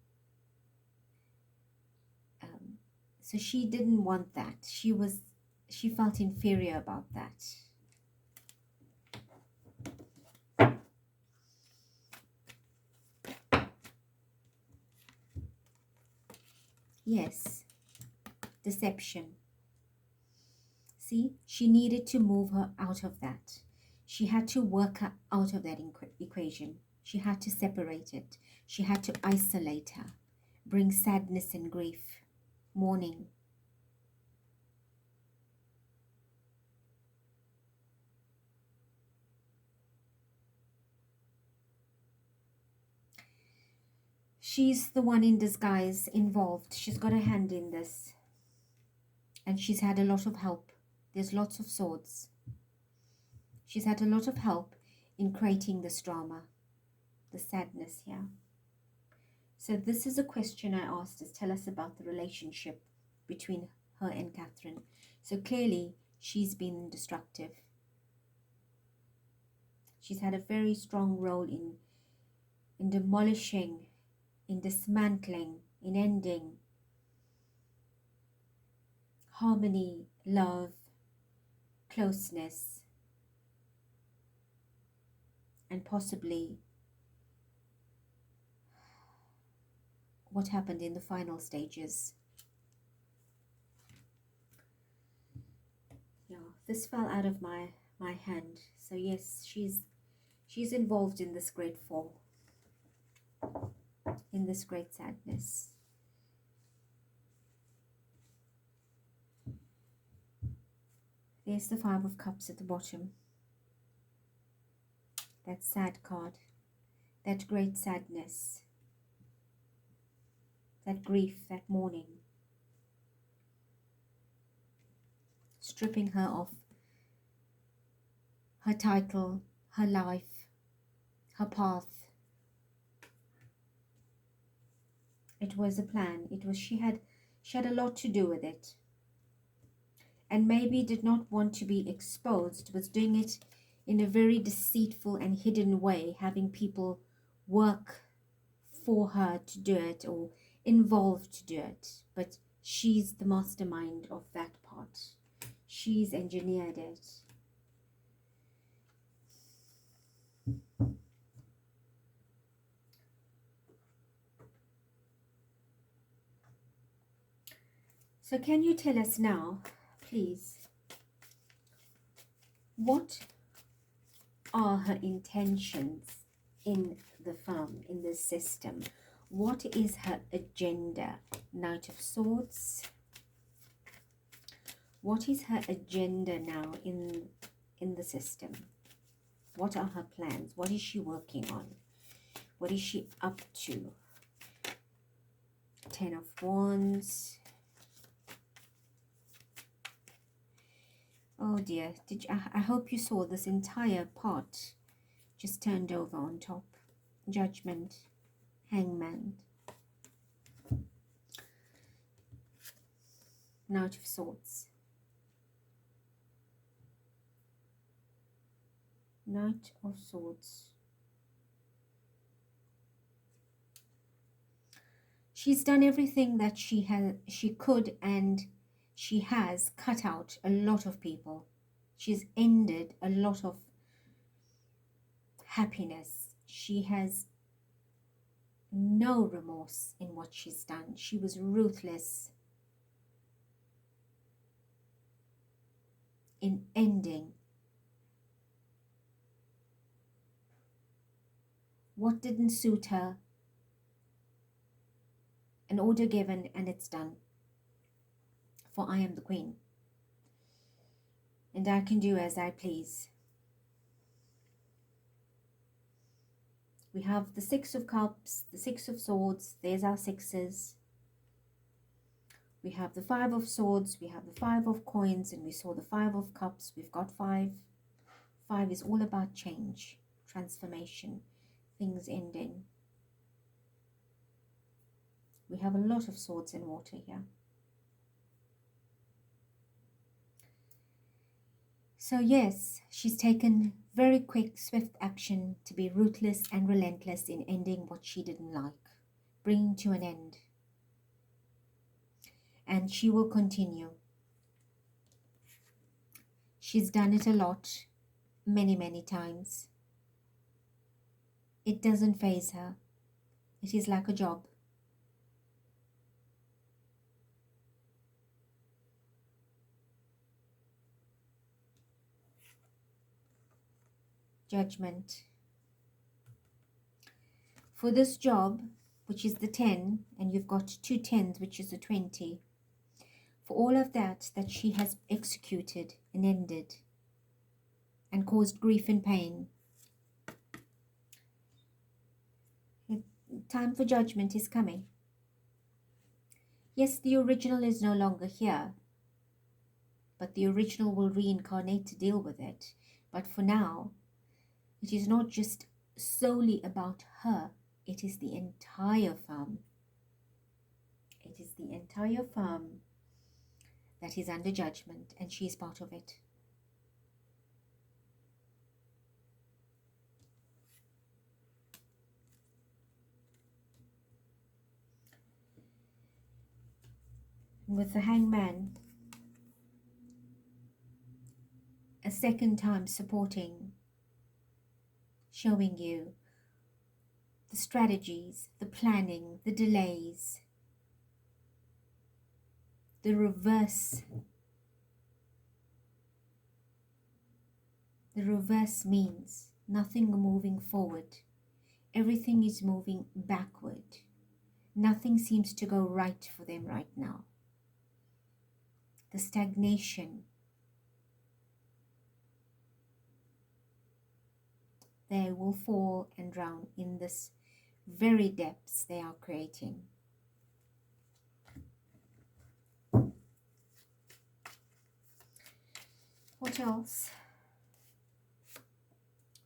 So she didn't want that. She felt inferior about that. Yes, deception. See, she needed to move her out of that. She had to work her out of that equation. She had to separate it. She had to isolate her, bring sadness and grief, mourning. She's the one in disguise involved. She's got a hand in this. And she's had a lot of help. There's lots of swords. She's had a lot of help in creating this drama, the sadness here. So this is a question I asked us. Tell us about the relationship between her and Katherine. So clearly she's been destructive. She's had a very strong role in demolishing, in dismantling, in ending harmony, love, closeness, and possibly what happened in the final stages. Yeah, this fell out of my hand. So yes, she's involved in this great fall, in this great sadness. There's the 5 of Cups at the bottom. That sad card, that great sadness, that grief, that mourning, stripping her of her title, her life, her path. It was a plan. It was she had a lot to do with it, and maybe did not want to be exposed, was doing it in a very deceitful and hidden way, having people work for her to do it or involved to do it. But she's the mastermind of that part. She's engineered it. So can you tell us now, please, what are her intentions in the firm, in the system? What is her agenda? Knight of Swords. What is her agenda now in the system? What are her plans? What is she working on? What is she up to? Ten of Wands. Oh dear, I hope you saw this entire part just turned over on top. Judgment, Hangman, Knight of Swords, Knight of Swords. She's done everything that she could, and she has cut out a lot of people. She's ended a lot of happiness. She has no remorse in what she's done. She was ruthless in ending what didn't suit her. An order given, and it's done. For I am the Queen, and I can do as I please. We have the Six of Cups, the Six of Swords. There's our sixes. We have the Five of Swords. We have the Five of Coins, and we saw the Five of Cups. We've got five. Five is all about change, transformation, things ending. We have a lot of swords and water here. So yes, she's taken very quick, swift action to be ruthless and relentless in ending what she didn't like, bringing to an end. And she will continue. She's done it a lot, many, many times. It doesn't faze her. It is like a job. Judgment. For this job, which is the 10, and you've got two 10s, which is the 20, for all of that she has executed and ended and caused grief and pain, time for judgment is coming. Yes, the original is no longer here, but the original will reincarnate to deal with it. But for now, it is not just solely about her, it is the entire firm. It is the entire firm that is under judgment, and she is part of it. With the Hangman, a second time supporting, showing you the strategies, the planning, the delays, the reverse. The reverse means nothing moving forward. Everything is moving backward. Nothing seems to go right for them right now. The stagnation. They will fall and drown in this very depths they are creating. What else?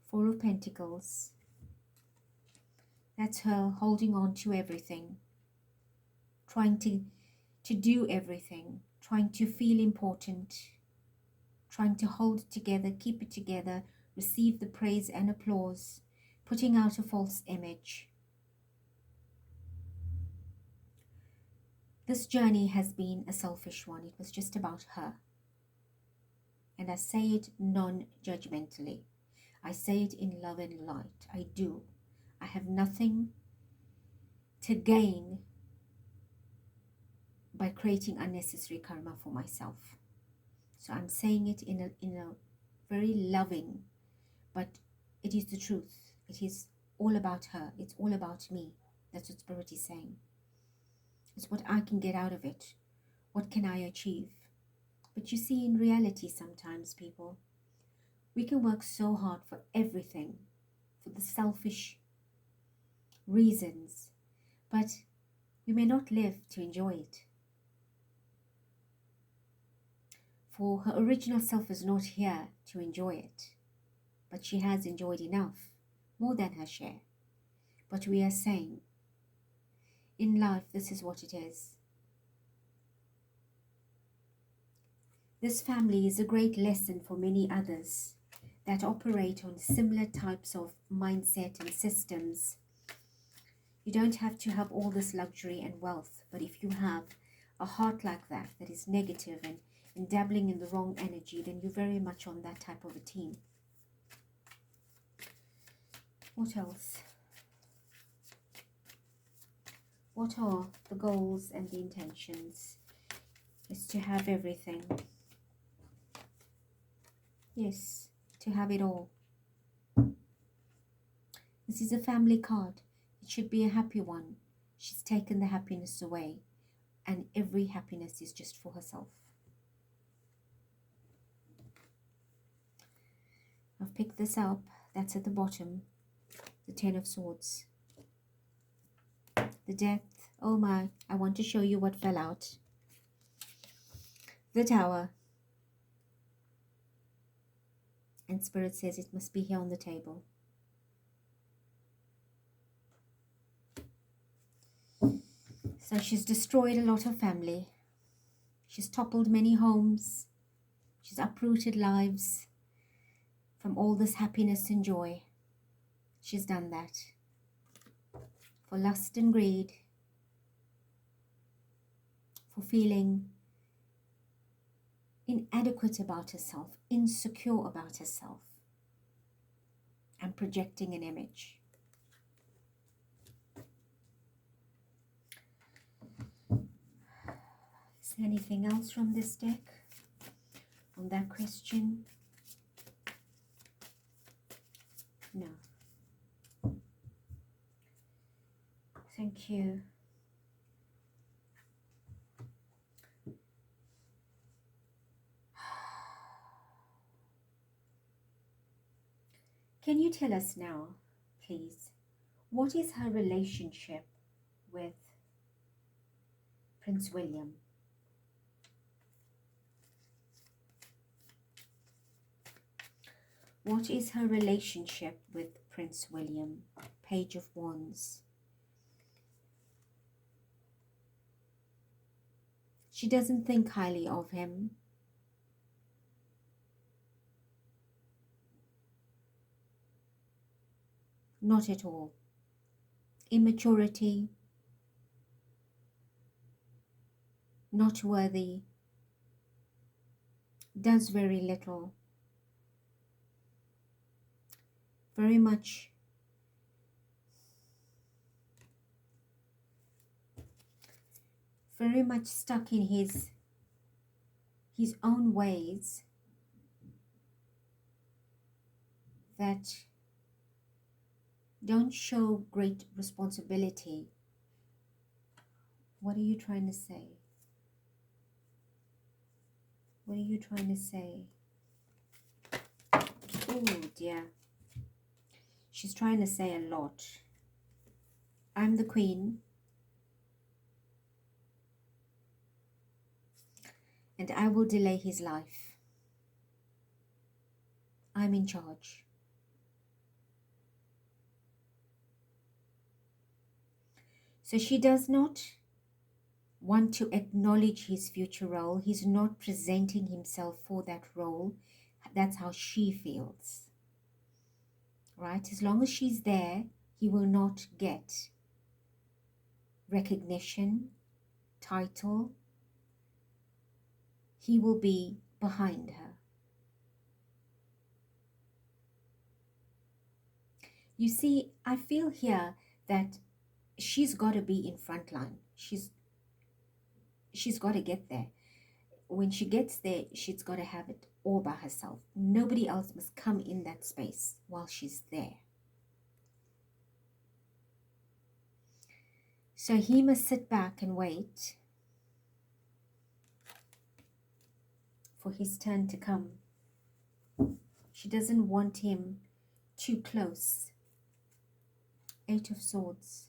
Four of Pentacles. That's her holding on to everything. Trying to do everything. Trying to feel important. Trying to hold it together, keep it together, receive the praise and applause. Putting out a false image. This journey has been a selfish one. It was just about her. And I say it non-judgmentally. I say it in love and light. I do. I have nothing to gain by creating unnecessary karma for myself. So I'm saying it in a very loving, but it is the truth. It is all about her. It's all about me. That's what Spirit is saying. It's what I can get out of it. What can I achieve? But you see, in reality, sometimes people, we can work so hard for everything, for the selfish reasons, but we may not live to enjoy it. For her original self is not here to enjoy it, but she has enjoyed enough, more than her share. But we are saying, in life, this is what it is. This family is a great lesson for many others that operate on similar types of mindset and systems. You don't have to have all this luxury and wealth, but if you have a heart like that, that is negative and dabbling in the wrong energy, then you're very much on that type of a team. What else? What are the goals and the intentions? Is to have everything. Yes, to have it all. This is a family card. It should be a happy one. She's taken the happiness away, and every happiness is just for herself. I've picked this up. That's at the bottom. The Ten of Swords. The Death. Oh my, I want to show you what fell out. The Tower. And Spirit says it must be here on the table. So she's destroyed a lot of family. She's toppled many homes. She's uprooted lives from all this happiness and joy. She's done that. For lust and greed. For feeling inadequate about herself, insecure about herself, and projecting an image. Is there anything else from this deck on that question? No. Thank you. Can you tell us now, please, what is her relationship with Prince William? What is her relationship with Prince William? Page of Wands. She doesn't think highly of him. Not at all. Immaturity. Not worthy. Does very little. Very much stuck in his own ways that don't show great responsibility. What are you trying to say? What are you trying to say? Oh dear. She's trying to say a lot. I'm the queen. And I will delay his life. I'm in charge. So she does not want to acknowledge his future role. He's not presenting himself for that role. That's how she feels. Right? As long as she's there, he will not get recognition, title. He will be behind her. You see, I feel here that she's got to be in front line. she's got to get there. When she gets there, she's got to have it all by herself. Nobody else must come in that space while she's there. So he must sit back and wait for his turn to come. She doesn't want him too close. 8 of Swords.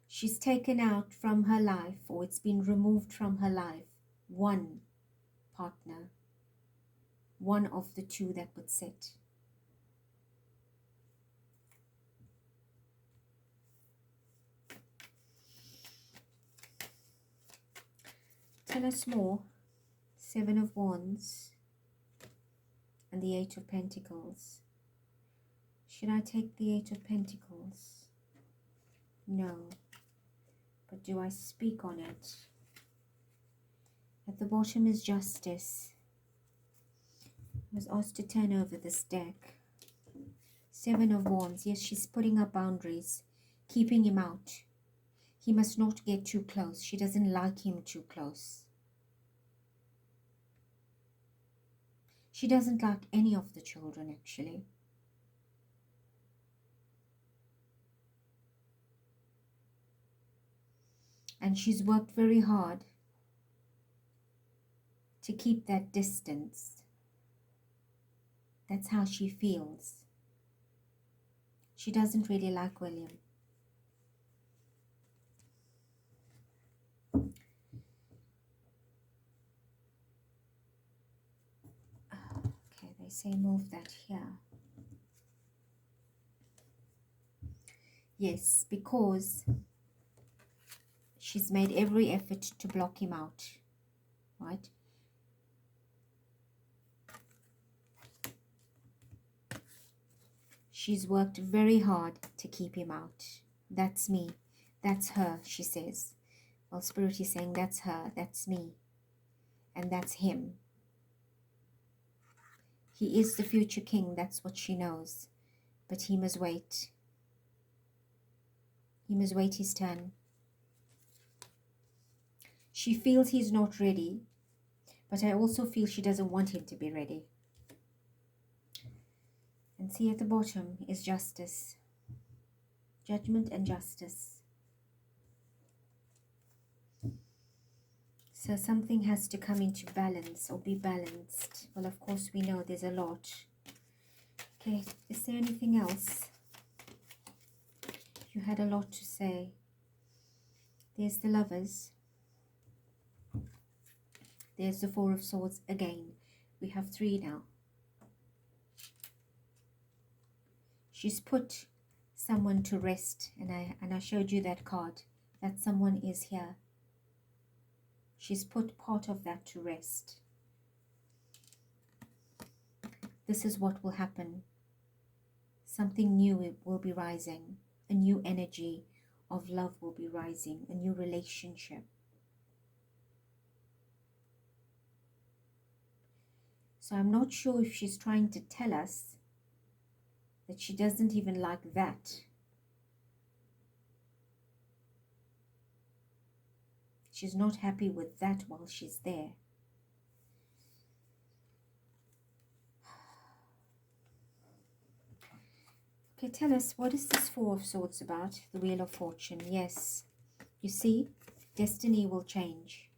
She's taken out from her life, or it's been removed from her life, one partner, one of the two that would sit. Tell us more. 7 of Wands and the 8 of Pentacles. Should I take the 8 of Pentacles? No. But do I speak on it? At the bottom is Justice. I was asked to turn over this deck. 7 of Wands. Yes, she's putting up boundaries, keeping him out. He must not get too close. She doesn't like him too close. She doesn't like any of the children, actually. And she's worked very hard to keep that distance. That's how she feels. She doesn't really like William. Okay, they say move that here. Yes, because she's made every effort to block him out, right? She's worked very hard to keep him out. That's me. That's her, she says. Well, Spirit is saying that's her, that's me, and that's him. He is the future king, that's what she knows. But he must wait. He must wait his turn. She feels he's not ready, but I also feel she doesn't want him to be ready. And see, at the bottom is Justice. Judgment and Justice. So something has to come into balance or be balanced. Well, of course, we know there's a lot. Okay, is there anything else? You had a lot to say. There's the Lovers. There's the 4 of Swords again. We have 3 now. She's put someone to rest, and I showed you that card. That someone is here. She's put part of that to rest. This is what will happen. Something new will be rising. A new energy of love will be rising. A new relationship. So I'm not sure if she's trying to tell us that she doesn't even like that. She's not happy with that while she's there. Okay, tell us, what is this 4 of Swords about? The Wheel of Fortune. Yes. You see, destiny will change.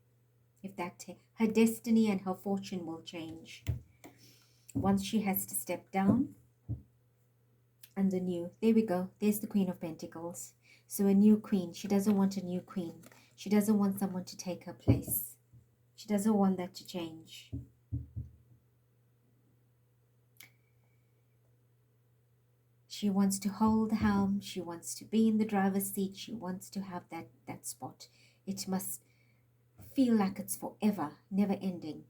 If that, her destiny and her fortune will change. Once she has to step down. And the new, there we go. There's the Queen of Pentacles. So a new queen. She doesn't want a new queen. She doesn't want someone to take her place. She doesn't want that to change. She wants to hold the helm. She wants to be in the driver's seat. She wants to have that spot. It must feel like it's forever, never ending.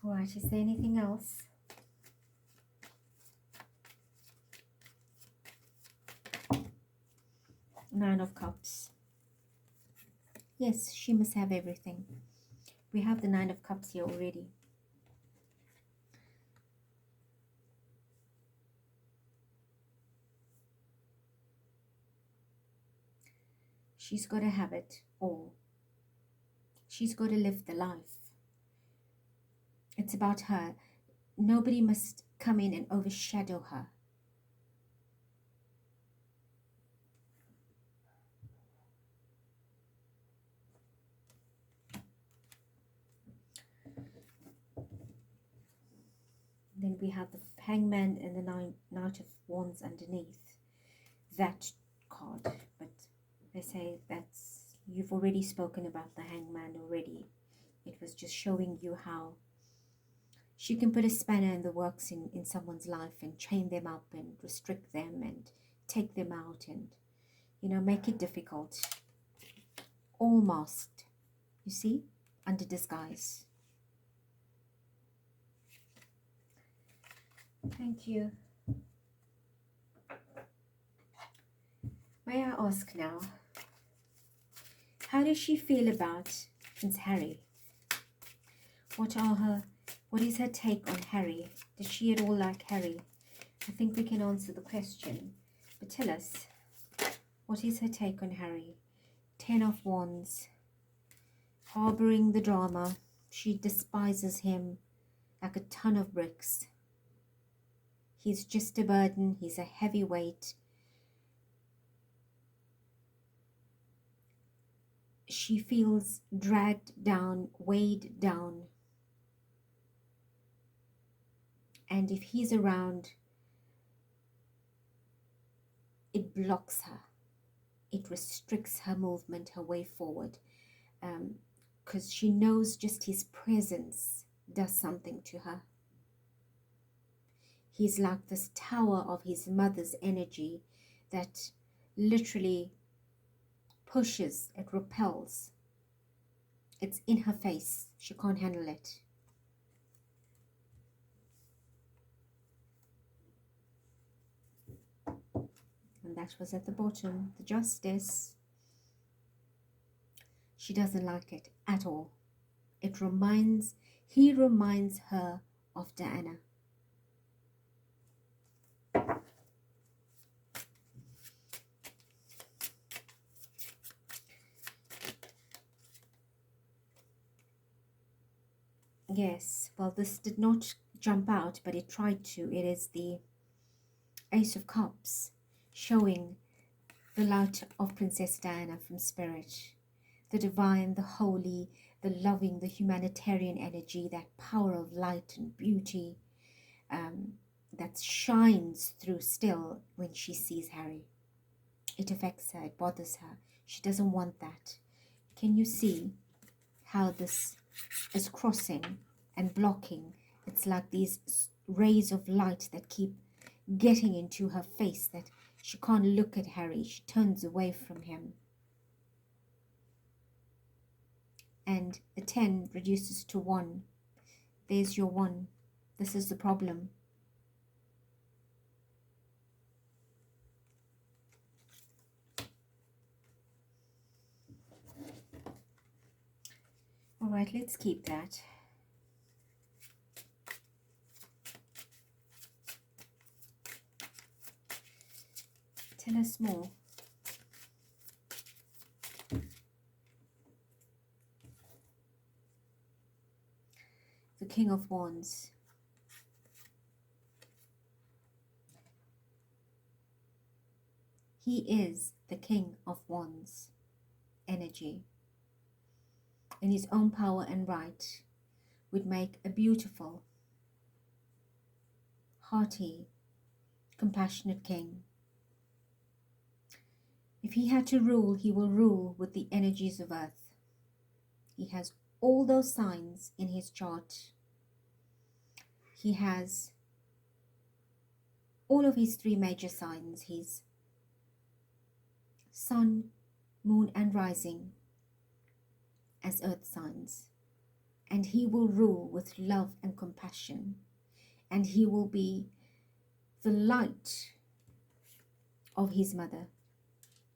All right, is there anything else? Nine of Cups. Yes, she must have everything. We have the Nine of Cups here already. She's got to have it all. She's got to live the life. It's about her. Nobody must come in and overshadow her. Then we have the Hangman and the Knight of Wands underneath that card. But they say that's, you've already spoken about the Hangman already. It was just showing you how she can put a spanner in the works in someone's life and chain them up and restrict them and take them out and, you know, make it difficult. All masked, you see, under disguise. Thank you. May I ask now, how does she feel about Prince Harry? What is her take on Harry? Does she at all like Harry? I think we can answer the question. But tell us, what is her take on Harry? 10 of Wands, harboring the drama. She despises him like a ton of bricks. He's just a burden. He's a heavy weight. She feels dragged down, weighed down. And if he's around, it blocks her. It restricts her movement, her way forward. Because she knows just his presence does something to her. He's like this tower of his mother's energy that literally pushes, it repels. It's in her face. She can't handle it. And that was at the bottom, the Justice. She doesn't like it at all. He reminds her of Diana. Yes, well, this did not jump out, but it tried to. It is the Ace of Cups, showing the light of Princess Diana from spirit. The divine, the holy, the loving, the humanitarian energy, that power of light and beauty that shines through still when she sees Harry. It affects her, it bothers her. She doesn't want that. Can you see how this is crossing and blocking? It's like these rays of light that keep getting into her face, that she can't look at Harry. She turns away from him. And the 10 reduces to 1. There's your 1. This is the problem. All right, let's keep that. Tell us more. The King of Wands. He is the King of Wands energy. In his own power and right, would make a beautiful, hearty, compassionate king. If he had to rule, he will rule with the energies of earth. He has all those signs in his chart. He has all of his 3 major signs, his sun, moon and rising as earth signs. And he will rule with love and compassion. And he will be the light of his mother.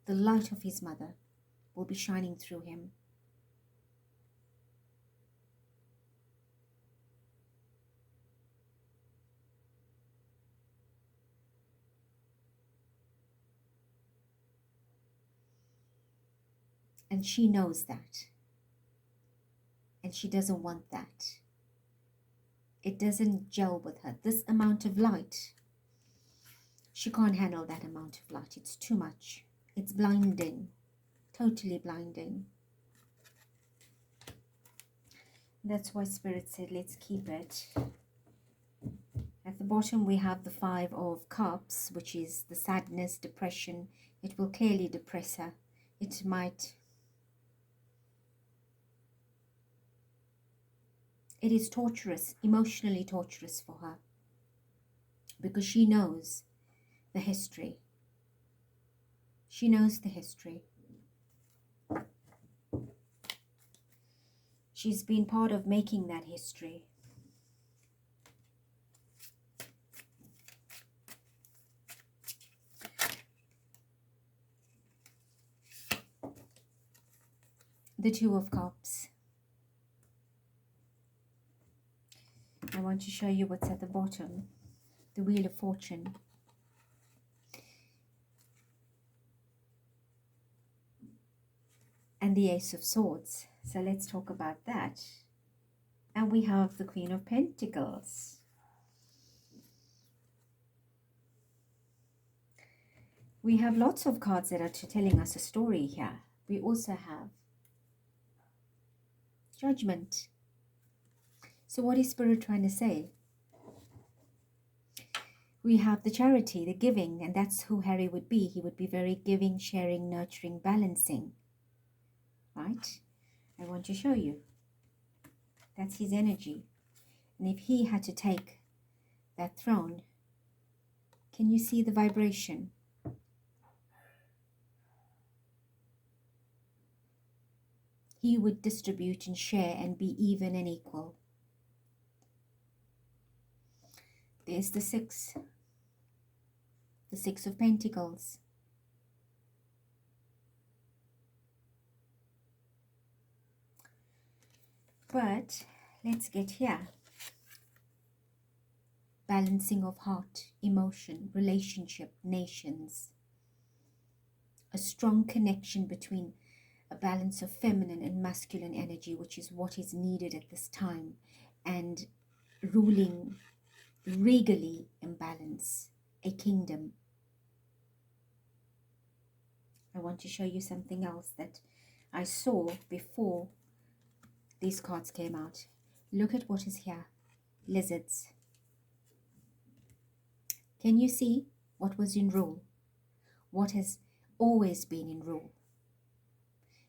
The light of his mother will be shining through him. And she knows that. And she doesn't want that. It doesn't gel with her. This amount of light, she can't handle that amount of light. It's too much. It's blinding. Totally blinding. That's why Spirit said, let's keep it. At the bottom, we have the 5 of Cups, which is the sadness, depression. It will clearly depress her. It might... It is torturous, emotionally torturous for her. Because she knows the history. She knows the history. She's been part of making that history. The 2 of Cups. I want to show you what's at the bottom. The Wheel of Fortune. And the Ace of Swords. So let's talk about that. And we have the Queen of Pentacles. We have lots of cards that are telling us a story here. We also have Judgment. So what is Spirit trying to say? We have the charity, the giving, and that's who Harry would be. He would be very giving, sharing, nurturing, balancing. Right? I want to show you. That's his energy. And if he had to take that throne, can you see the vibration? He would distribute and share and be even and equal. There's the 6. The 6 of Pentacles. But let's get here. Balancing of heart, emotion, relationship, nations. A strong connection between a balance of feminine and masculine energy, which is what is needed at this time, and ruling regally in balance, a kingdom. I want to show you something else that I saw before these cards came out. Look at what is here. Lizards. Can you see what was in rule? What has always been in rule?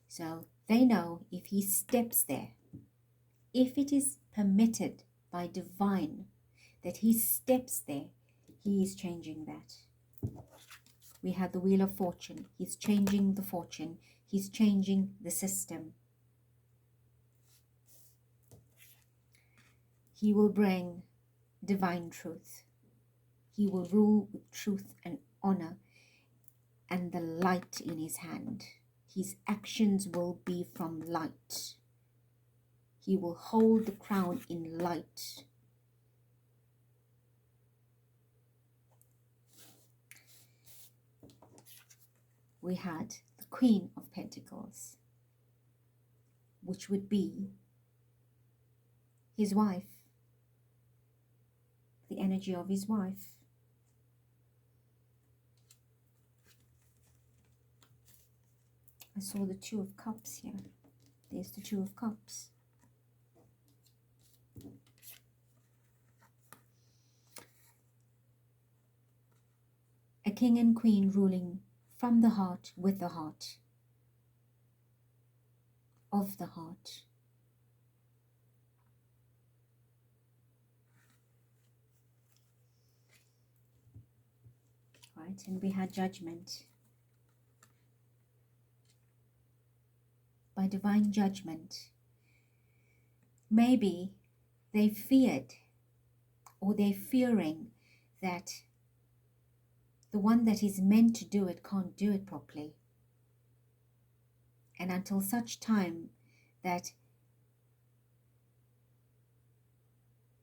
So they know if he steps there, if it is permitted by divine that he steps there, he is changing that. We have the Wheel of Fortune. He's changing the fortune. He's changing the system. He will bring divine truth. He will rule with truth and honor and the light in his hand. His actions will be from light. He will hold the crown in light. We had the Queen of Pentacles, which would be his wife, the energy of his wife. I saw the 2 of Cups here. There's the 2 of Cups. A king and queen ruling from the heart, with the heart, of the heart. Right, and we had Judgment. By divine judgment, maybe they feared, or they're fearing that the one that is meant to do it can't do it properly. And until such time that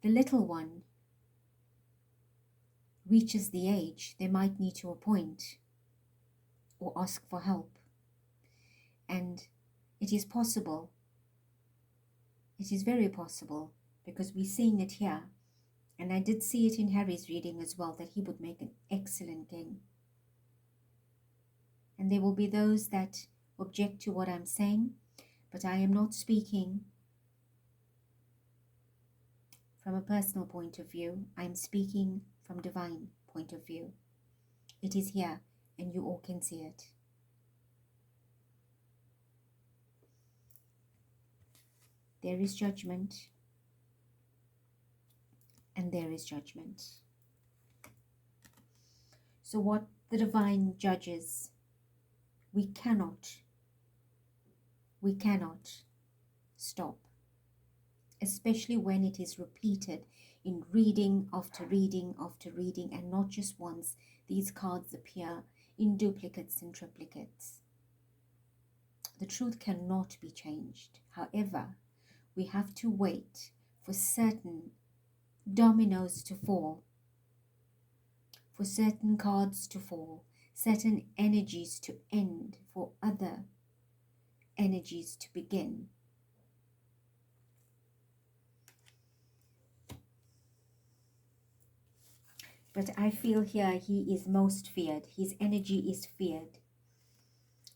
the little one reaches the age, they might need to appoint or ask for help. And It is possible. It is very possible, because we're seeing it here. And I did see it in Harry's reading as well, that he would make an excellent king. And there will be those that object to what I'm saying, but I am not speaking from a personal point of view. I'm speaking from divine point of view. It is here, and you all can see it. There is judgment, and there is judgment. So what the divine judges, we cannot stop, especially when it is repeated in reading after reading after reading, and not just once. These cards appear in duplicates and triplicates. The truth cannot be changed. However, we have to wait for certain dominoes to fall, for certain cards to fall, certain energies to end, for other energies to begin. But I feel here he is most feared. His energy is feared.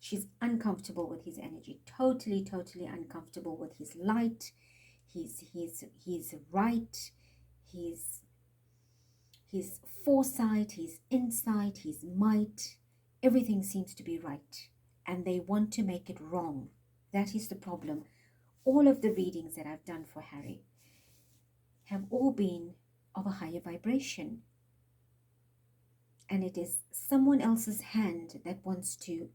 She's uncomfortable with his energy, totally uncomfortable with his light, his right, his foresight, his insight, his might. Everything seems to be right, and they want to make it wrong. That is the problem. All of the readings that I've done for Harry have all been of a higher vibration, and it is someone else's hand that wants to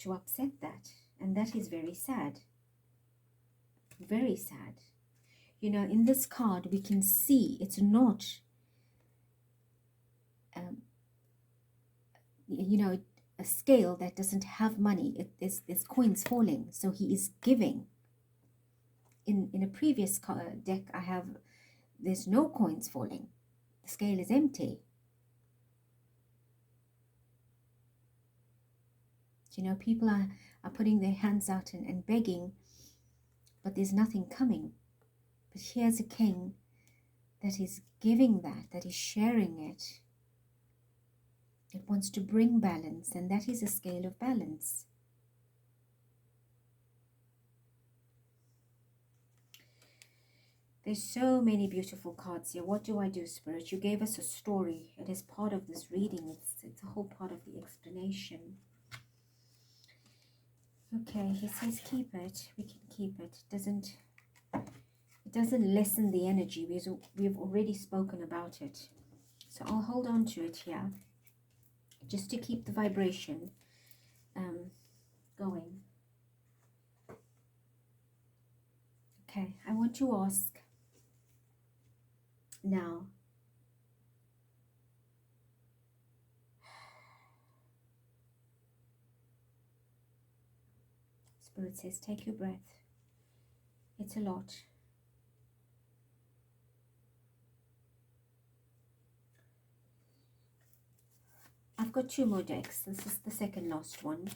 upset that, and that is very sad. Very sad. You know, in this card we can see it's not you know, a scale that doesn't have money. There's coins falling, so he is giving. In a previous deck I have, there's no coins falling. The scale is empty. You know, people are putting their hands out and begging, but there's nothing coming. But here's a king that is giving that is sharing it. It wants to bring balance, and that is a scale of balance. There's so many beautiful cards here. What do I do, Spirit? You gave us a story. It is part of this reading. It's a whole part of the explanation. Okay, he says keep it. We can keep it. It doesn't lessen the energy. We've already spoken about it. So I'll hold on to it here, just to keep the vibration going. Okay, I want to ask now, Spirit says take your breath. It's a lot. I've got 2 more decks. This is the second last one.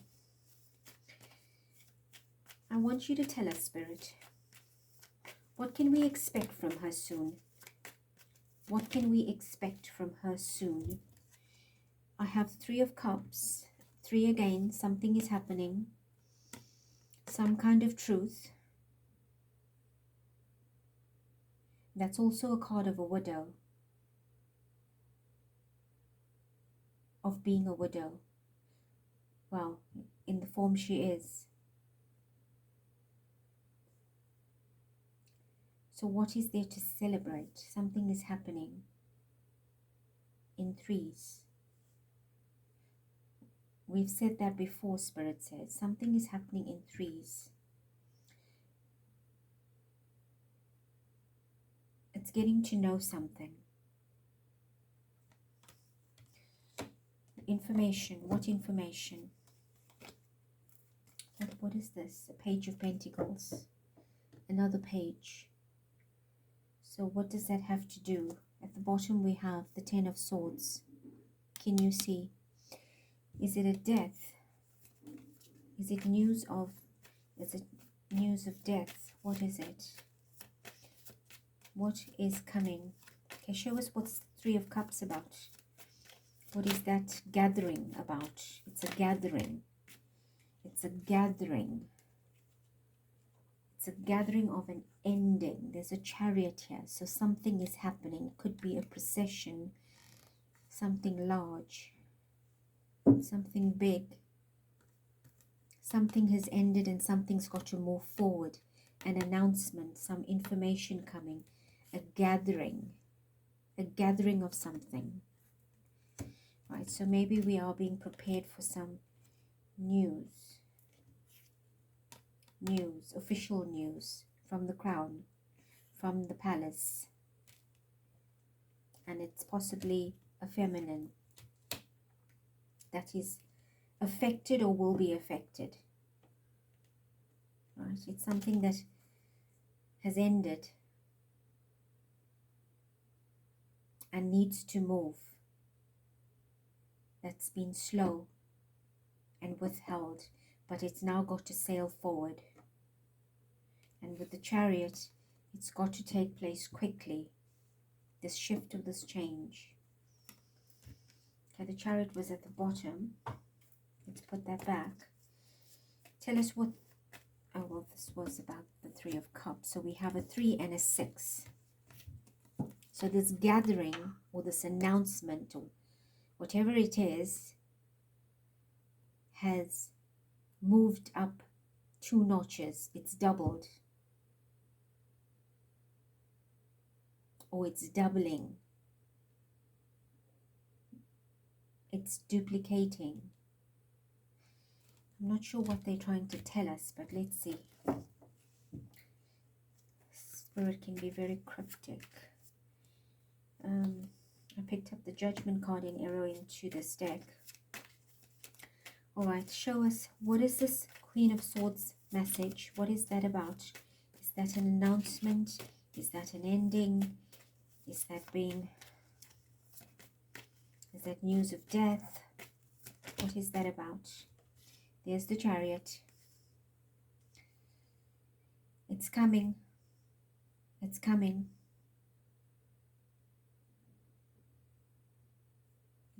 I want you to tell us, Spirit, what can we expect from her soon? What can we expect from her soon? I have 3 of Cups. 3 again. Something is happening. Some kind of truth. That's also a card of a widow. Of being a widow. Well, in the form she is. So what is there to celebrate? Something is happening in 3s. We've said that before, Spirit says. Something is happening in 3s. It's getting to know something. Information. What information? What is this? A Page of Pentacles. Another page. So what does that have to do? At the bottom we have the 10 of Swords. Can you see? Is it a death? Is it news of Is it news of death? What is it? What is coming? Okay, show us what's Three of Cups about. What is that gathering about? It's a gathering. It's a gathering. It's a gathering of an ending. There's a Chariot here. So something is happening. It could be a procession. Something large. Something big. Something has ended and something's got to move forward. An announcement, some information coming. A gathering. A gathering of something. Right, so maybe we are being prepared for some news. News, official news from the crown, from the palace. And it's possibly a feminine that is affected or will be affected. Right, it's something that has ended and needs to move. That's been slow and withheld, but it's now got to sail forward. And with the Chariot, it's got to take place quickly. This shift of this change. Okay, the Chariot was at the bottom. Let's put that back. Tell us what... Oh, well, this was about the Three of Cups. So we have a 3 and a 6. So this gathering or this announcement or whatever it is has moved up 2 notches. It's doubled. Or it's doubling. It's duplicating. I'm not sure what they're trying to tell us, but let's see. Spirit can be very cryptic. I picked up the Judgment card in arrow into this deck. Alright, show us, what is this Queen of Swords message? What is that about? Is that an announcement? Is that an ending? Is that news of death? What is that about? There's the Chariot. It's coming. It's coming.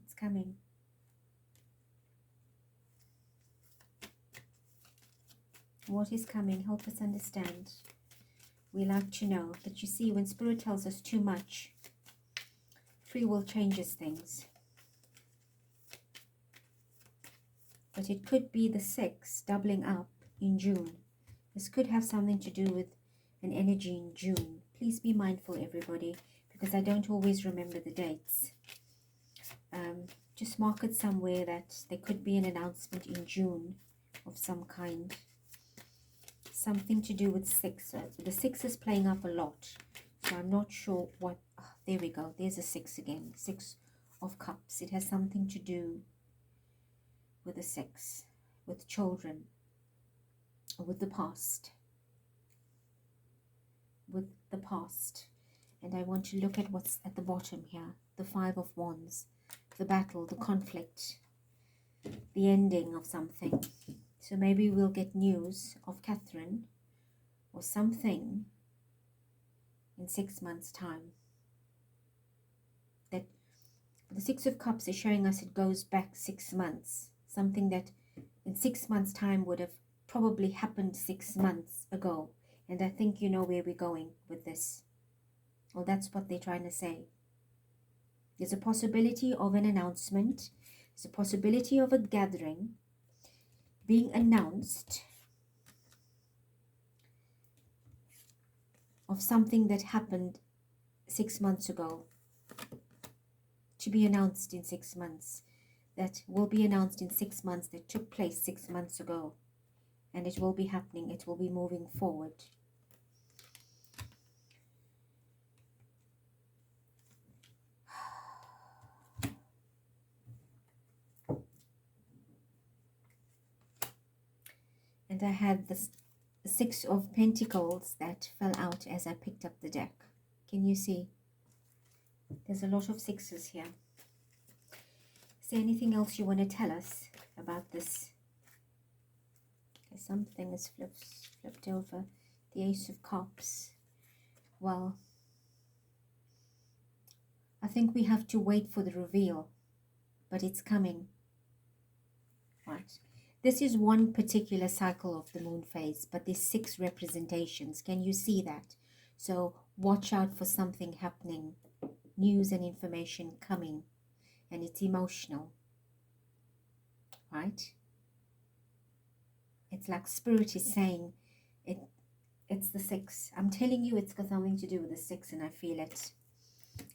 It's coming. What is coming? Help us understand. We like to know. But you see, when Spirit tells us too much, free will changes things. But it could be the 6 doubling up in June. This could have something to do with an energy in June. Please be mindful, everybody, because I don't always remember the dates. Just mark it somewhere that there could be an announcement in June of some kind. Something to do with 6. The 6 is playing up a lot. So I'm not sure what... Oh, there we go. There's a 6 again. 6 of Cups. It has something to do with the 6. With children. Or with the past. With the past. And I want to look at what's at the bottom here. The 5 of Wands. The battle, the conflict. The ending of something. So maybe we'll get news of Katherine or something in 6 months' time. That the 6 of Cups is showing us it goes back 6 months. Something that in 6 months' time would have probably happened 6 months ago. And I think you know where we're going with this. Well, that's what they're trying to say. There's a possibility of an announcement. There's a possibility of a gathering being announced of something that happened 6 months ago, to be announced in 6 months, that will be announced in 6 months, that took place 6 months ago, and it will be happening, it will be moving forward. And I had this 6 of Pentacles that fell out as I picked up the deck. Can you see? There's a lot of 6s here. Is there anything else you want to tell us about this? something is flipped over. The Ace of Cups. Well, I think we have to wait for the reveal, but it's coming. Right. This is one particular cycle of the moon phase, but there's 6 representations. Can you see that? So watch out for something happening, news and information coming, and it's emotional, right? It's like Spirit is saying it's the 6. I'm telling you, it's got something to do with the 6, and I feel it.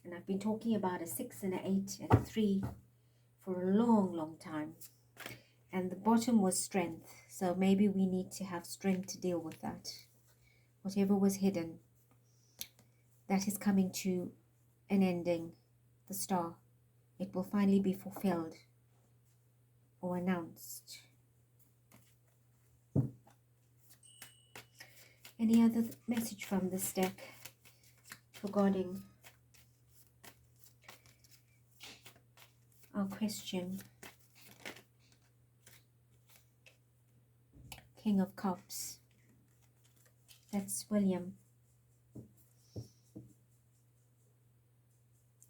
And I've been talking about a 6 and an 8 and a 3 for a long time. And the bottom was strength. So maybe we need to have strength to deal with that. Whatever was hidden, that is coming to an ending. The star. It will finally be fulfilled or announced. Any other message from this deck regarding our question? King of Cups. That's William.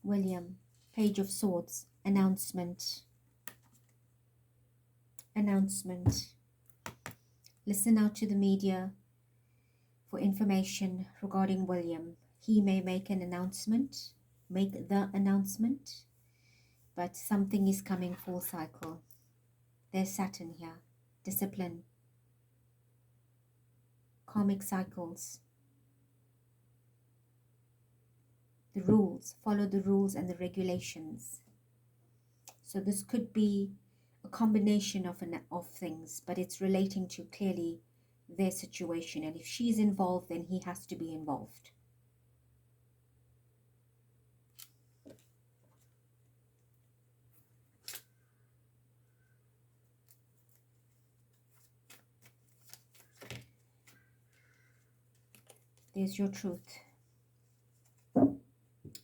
William. Page of Swords. Announcement. Announcement. Listen out to the media for information regarding William. He may make an announcement, make the announcement, but something is coming full cycle. There's Saturn here. Discipline. Karmic cycles. The rules. Follow the rules and the regulations. So this could be a combination of things, but it's relating to clearly their situation. And if she's involved, then he has to be involved. There's your truth.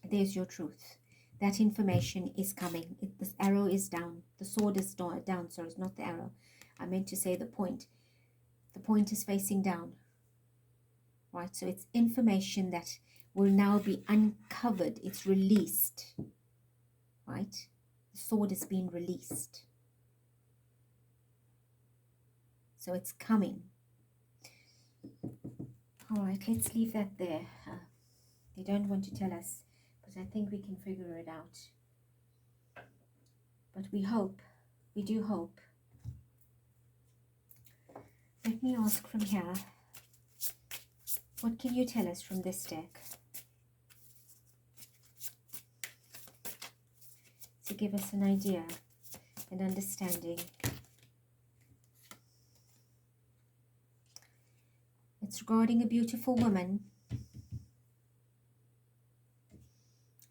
There's your truth. That information is coming. This arrow is down. The sword is down. Sorry, it's not the arrow. I meant to say the point. The point is facing down. Right, so it's information that will now be uncovered. It's released. Right? The sword is being released. So it's coming. All right, let's leave that there. They don't want to tell us, but I think we can figure it out. But we hope. We do hope. Let me ask from here. What can you tell us from this deck? To give us an idea and understanding. It's regarding a beautiful woman.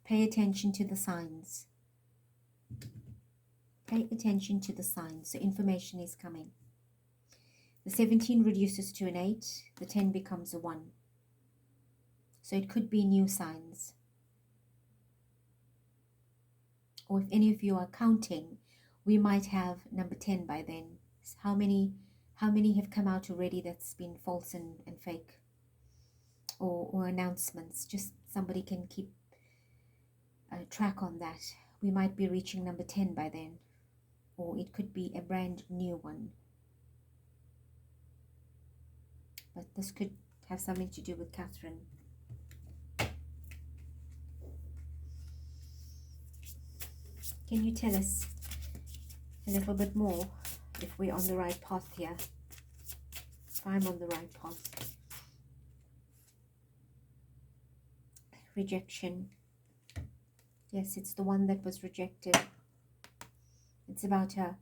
Pay attention to the signs. Pay attention to the signs. The information is coming. The 17 reduces to an 8. The 10 becomes a 1. So it could be new signs. Or if any of you are counting, we might have number 10 by then. So how many have come out already that's been false and fake? Or announcements. Just somebody can keep track on that. We might be reaching number 10 by then. Or it could be a brand new one. But this could have something to do with Katherine. Can you tell us a little bit more if we're on the right path here? If I'm on the right path. Rejection. Yes, it's the one that was rejected. It's about her.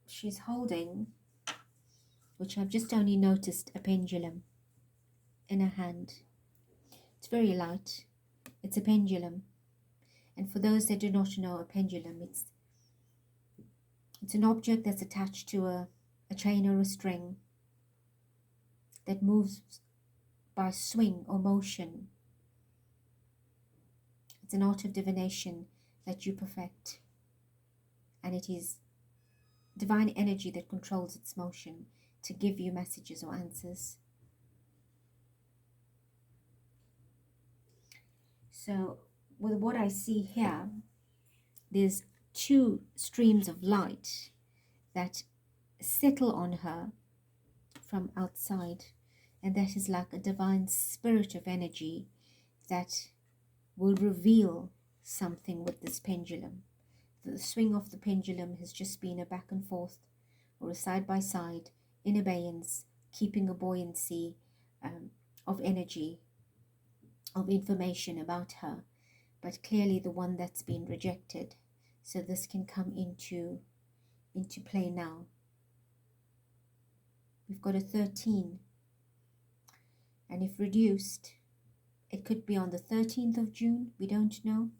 She's holding, which I've just only noticed, a pendulum in her hand. It's very light. It's a pendulum. And for those that do not know, a pendulum, it's an object that's attached to a chain or a string that moves by swing or motion. It's an art of divination that you perfect. and it is divine energy that controls its motion to give you messages or answers. So with what I see here, there's two streams of light that settle on her from outside, and that is like a divine spirit of energy that will reveal something with this pendulum. The swing of the pendulum has just been a back and forth or a side by side in abeyance, keeping a buoyancy of energy, of information about her, but clearly the one that's been rejected. So this can come into play now. We've got a 13, and if reduced, it could be on the 13th of June, we don't know.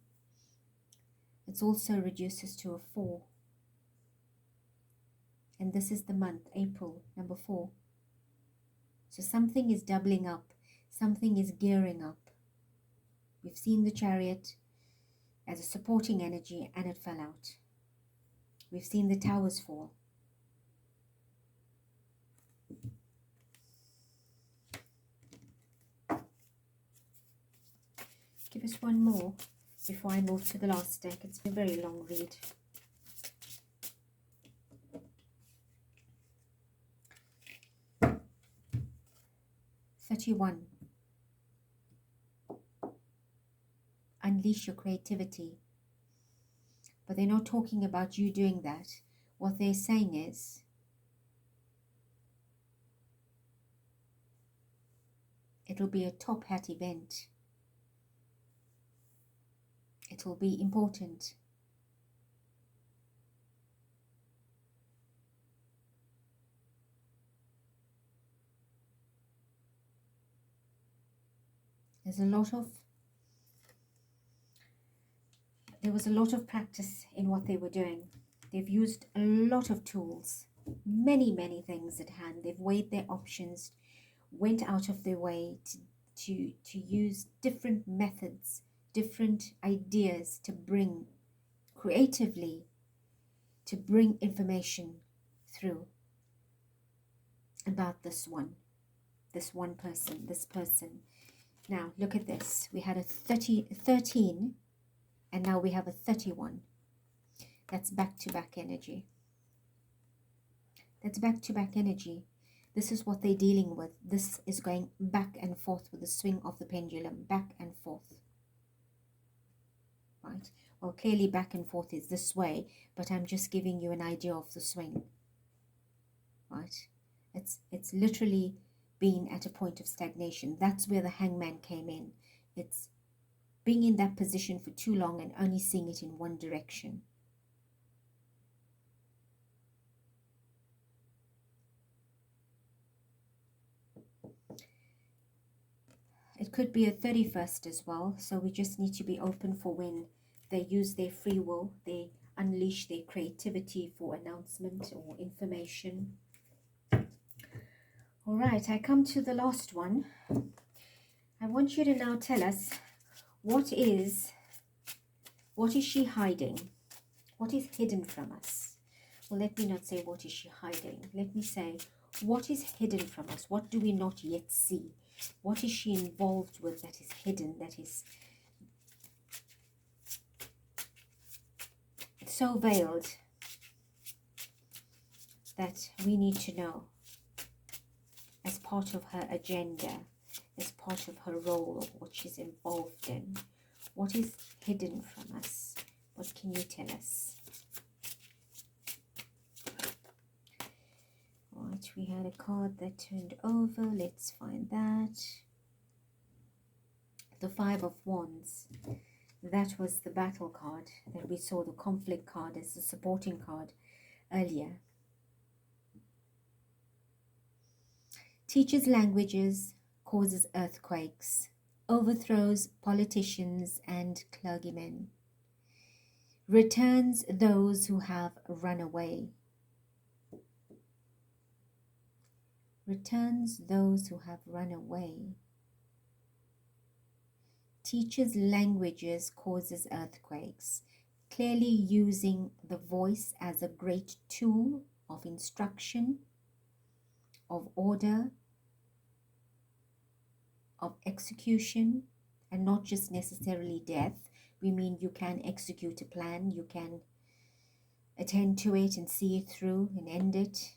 It also reduces to a 4, and this is the month, April, number 4. So something is doubling up, something is gearing up. We've seen the Chariot as a supporting energy, and it fell out. We've seen the Towers fall. Give us one more before I move to the last deck. It's a very long read. "31. Unleash your creativity." But they're not talking about you doing that. What they're saying is, it'll be a top hat event. It will be important. There was a lot of practice in what they were doing. They've used a lot of tools, many things at hand. They've weighed their options, went out of their way to use different methods, different ideas to bring creatively, to bring information through about this one person, this person. Now look at this. We had a 13, and now we have a 31. That's back-to-back energy. That's back-to-back energy. This is what they're dealing with. This is going back and forth with the swing of the pendulum, back and forth. Right? Well, clearly back and forth is this way, but I'm just giving you an idea of the swing. Right? It's literally been at a point of stagnation. That's where the Hangman came in. It's being in that position for too long and only seeing it in one direction. It could be a 31st as well, so we just need to be open for when they use their free will, they unleash their creativity for announcement or information. All right, I come to the last one. I want you to now tell us, what is she hiding? What is hidden from us? Well, let me not say what is she hiding. Let me say, what is hidden from us? What do we not yet see? What is she involved with that is hidden, that is so veiled that we need to know as part of her agenda, as part of her role, what she's involved in? What is hidden from us? What can you tell us? Right, we had a card that turned over. Let's find that. The Five of Wands. That was the battle card that we saw, the conflict card as the supporting card earlier. Teaches languages, causes earthquakes, overthrows politicians and clergymen, returns those who have run away. Returns those who have run away. Teaches languages, causes earthquakes. clearly using the voice as a great tool of instruction, of order, of execution, and not just necessarily death. We mean you can execute a plan, you can attend to it and see it through and end it,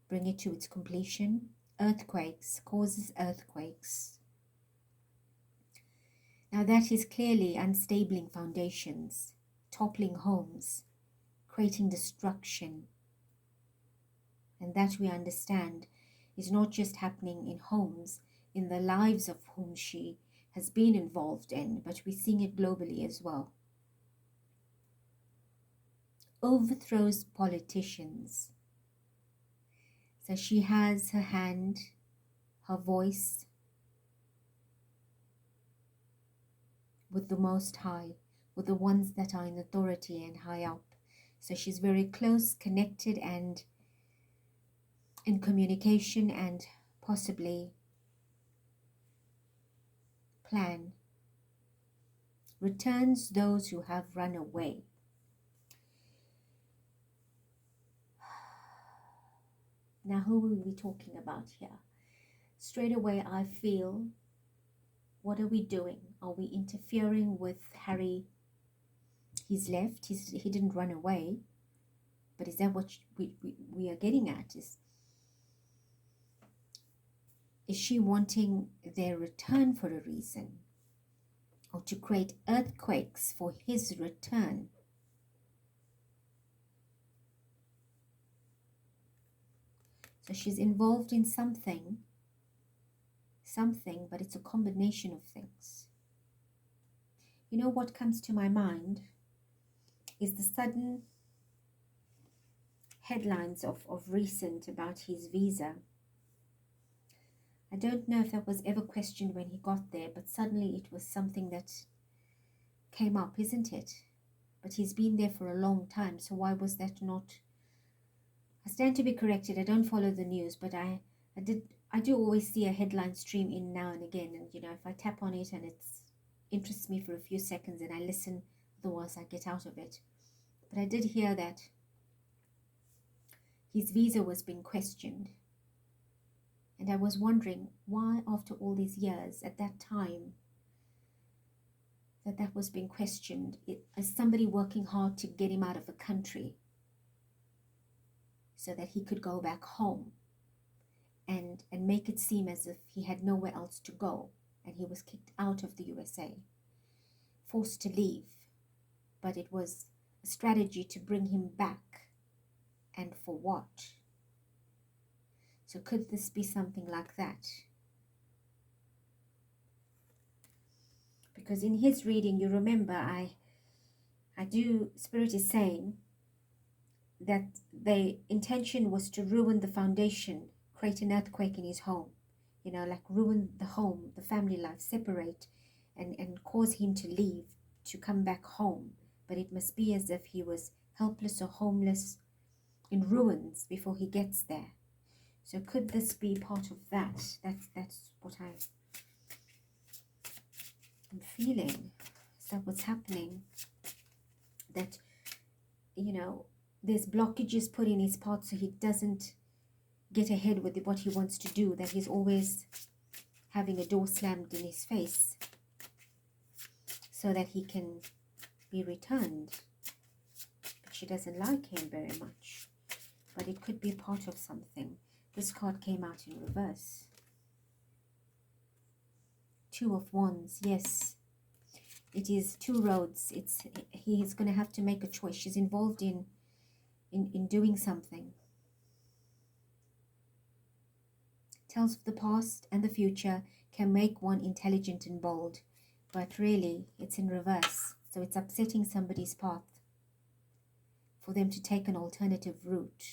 bring it to its completion. Earthquakes, causes earthquakes. Now that is clearly unstabling foundations, toppling homes, creating destruction. And that we understand is not just happening in homes, in the lives of whom she has been involved in, but we're seeing it globally as well. Overthrows politicians. So she has her hand, her voice with the Most High, with the ones that are in authority and high up. So she's very close, connected, and in communication, and possibly plan. Returns those who have run away. Now, who will we be talking about here? Straight away, I feel, what are we doing? Are we interfering with Harry? He's left. He didn't run away. But is that what we are getting at? Is she wanting their return for a reason? Or to create earthquakes for his return? So she's involved in something, but it's a combination of things. You know what comes to my mind is the sudden headlines of recent about his visa. I don't know if that was ever questioned when he got there, but suddenly it was something that came up, isn't it? But he's been there for a long time, so why was that not? I stand to be corrected. I don't follow the news, but I do always see a headline stream in now and again, and you know, if I tap on it and it interests me for a few seconds and I listen, otherwise I get out of it. But I did hear that his visa was being questioned, and I was wondering why, after all these years, at that time, that was being questioned, as somebody working hard to get him out of the country so that he could go back home and make it seem as if he had nowhere else to go, and he was kicked out of the USA, forced to leave. But it was a strategy to bring him back, and for what? So could this be something like that? Because in his reading, you remember, Spirit is saying that the intention was to ruin the foundation, create an earthquake in his home, you know, like ruin the home, the family life, separate, and cause him to leave, to come back home. But it must be as if he was helpless or homeless in ruins before he gets there. So could this be part of that? That's what I'm feeling. Is that what's happening? That, you know, there's blockages put in his path so he doesn't get ahead with what he wants to do, that he's always having a door slammed in his face so that he can be returned. But she doesn't like him very much. But it could be part of something. This card came out in reverse. Two of Wands, yes. It is two roads. He is going to have to make a choice. She's involved in doing something. Tales of the past and the future can make one intelligent and bold, but really it's in reverse. So it's upsetting somebody's path for them to take an alternative route.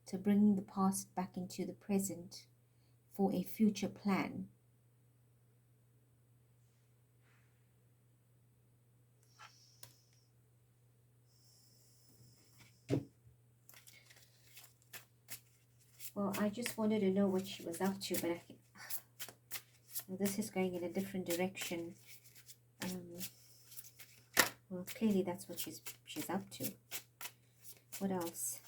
To bring the past back into the present for a future plan. Well, I just wanted to know what she was up to, but Well, this is going in a different direction. Well, clearly that's what she's up to. What else?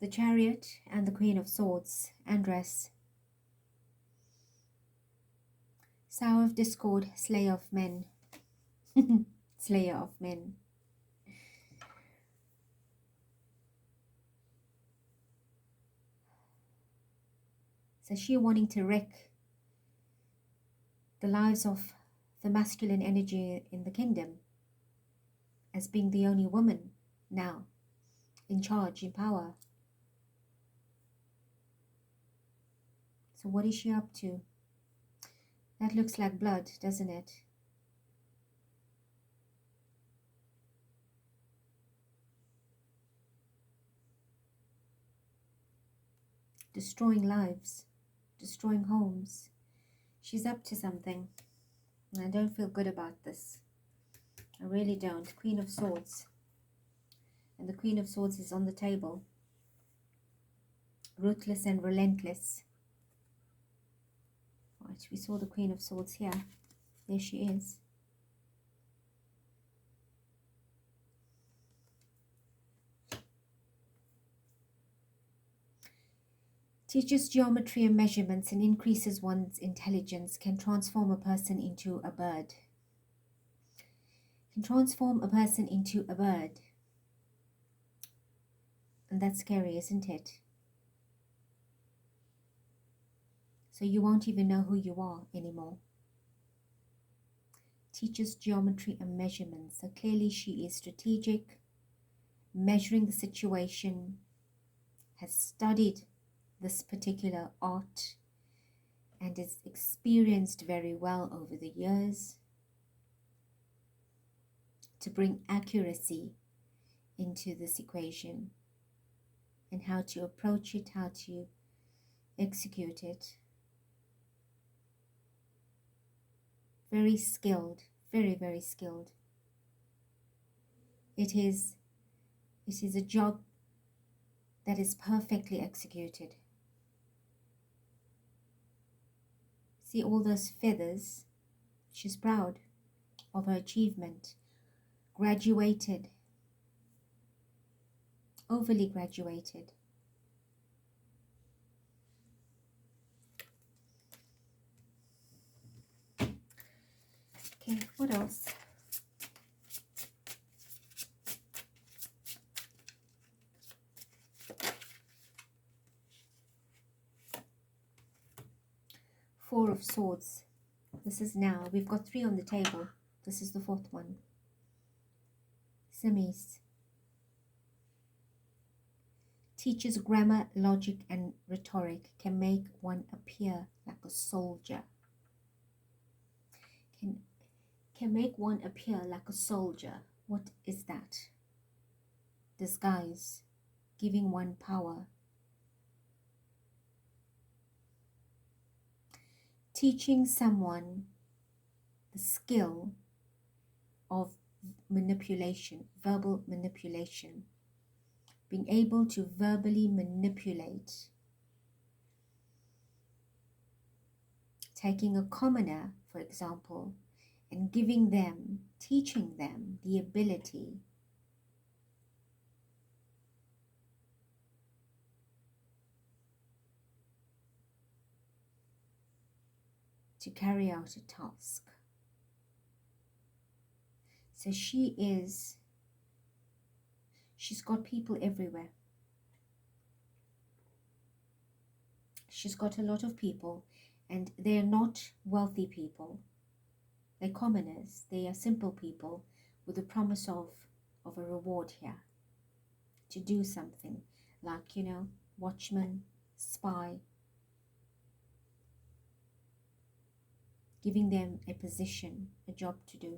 The Chariot and the Queen of Swords, Andress. Sower of discord, slayer of men. Slayer of men. So she wanting to wreck the lives of the masculine energy in the kingdom as being the only woman now in charge, in power. So what is she up to? That looks like blood, doesn't it? Destroying lives, destroying homes. She's up to something. And I don't feel good about this. I really don't. Queen of Swords. And the Queen of Swords is on the table. Ruthless and relentless. Right, we saw the Queen of Swords here. There she is. Teaches geometry and measurements and increases one's intelligence. Can transform a person into a bird. Can transform a person into a bird. And that's scary, isn't it? So you won't even know who you are anymore. Teaches geometry and measurements. So clearly she is strategic, measuring the situation, has studied this particular art and is experienced very well over the years to bring accuracy into this equation and how to approach it, how to execute it. Very skilled, very, very skilled. It is a job that is perfectly executed. See all those feathers? She's proud of her achievement. Graduated. Overly graduated. Okay, what else? Four of Swords. This is now. We've got 3 on the table. This is the 4th one. Semis. Teaches grammar, logic, and rhetoric. Can make one appear like a soldier. Can make one appear like a soldier. What is that? Disguise. Giving one power. Teaching someone the skill of manipulation, verbal manipulation. Being able to verbally manipulate. Taking a commoner, for example, and giving them, teaching them the ability to carry out a task. So she's got people everywhere. She's got a lot of people, and they're not wealthy people. They're commoners. They are simple people with the promise of a reward here. To do something like, you know, watchman, spy. Giving them a position, a job to do.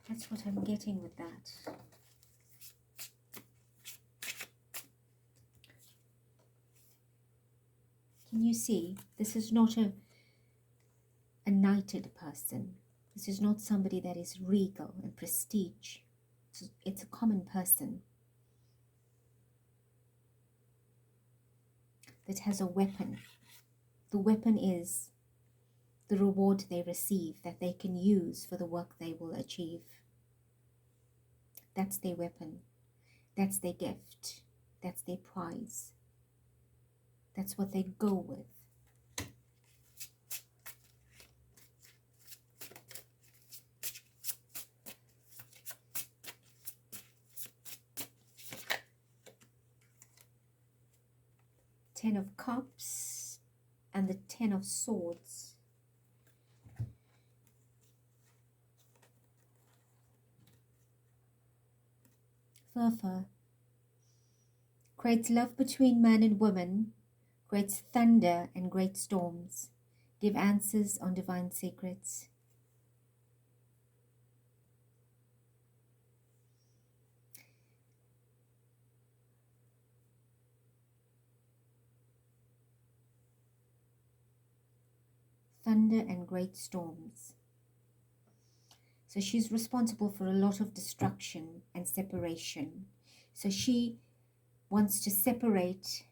That's what I'm getting with that. Can you see? This is not a knighted person. This is not somebody that is regal and prestige. It's a common person that has a weapon. The weapon is the reward they receive that they can use for the work they will achieve. That's their weapon. That's their gift. That's their prize. That's what they go with. Ten of Cups and the Ten of Swords. Further, creates love between man and woman, creates thunder and great storms, give answers on divine secrets. Thunder and great storms. So she's responsible for a lot of destruction and separation. So she wants to separate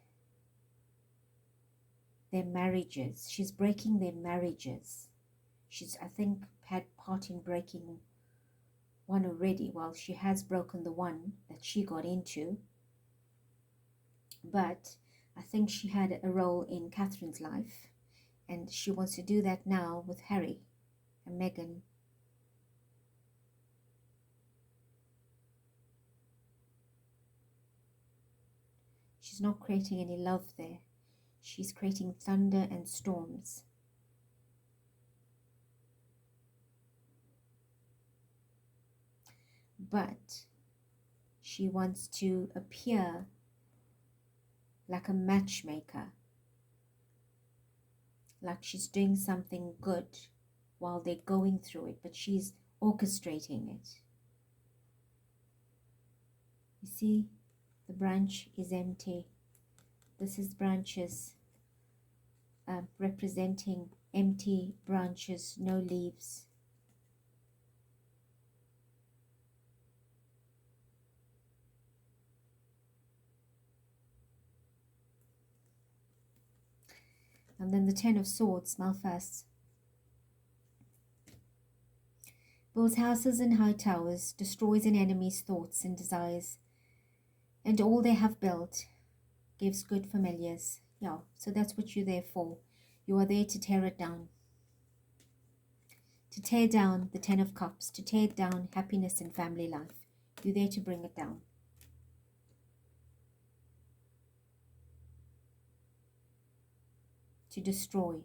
their marriages. She's breaking their marriages. She's, I think, had part in breaking one already. Well, she has broken the one that she got into. But I think she had a role in Catherine's life. And she wants to do that now with Harry and Meghan. She's not creating any love there. She's creating thunder and storms. But she wants to appear like a matchmaker. Like she's doing something good while they're going through it, but she's orchestrating it. You see, the branch is empty. This is branches representing empty branches, no leaves. And then the Ten of Swords, smell first. Builds houses and high towers, destroys an enemy's thoughts and desires, and all they have built gives good familiars. Yeah, so that's what you're there for. You are there to tear it down. To tear down the Ten of Cups, to tear down happiness and family life. You're there to bring it down. To destroy.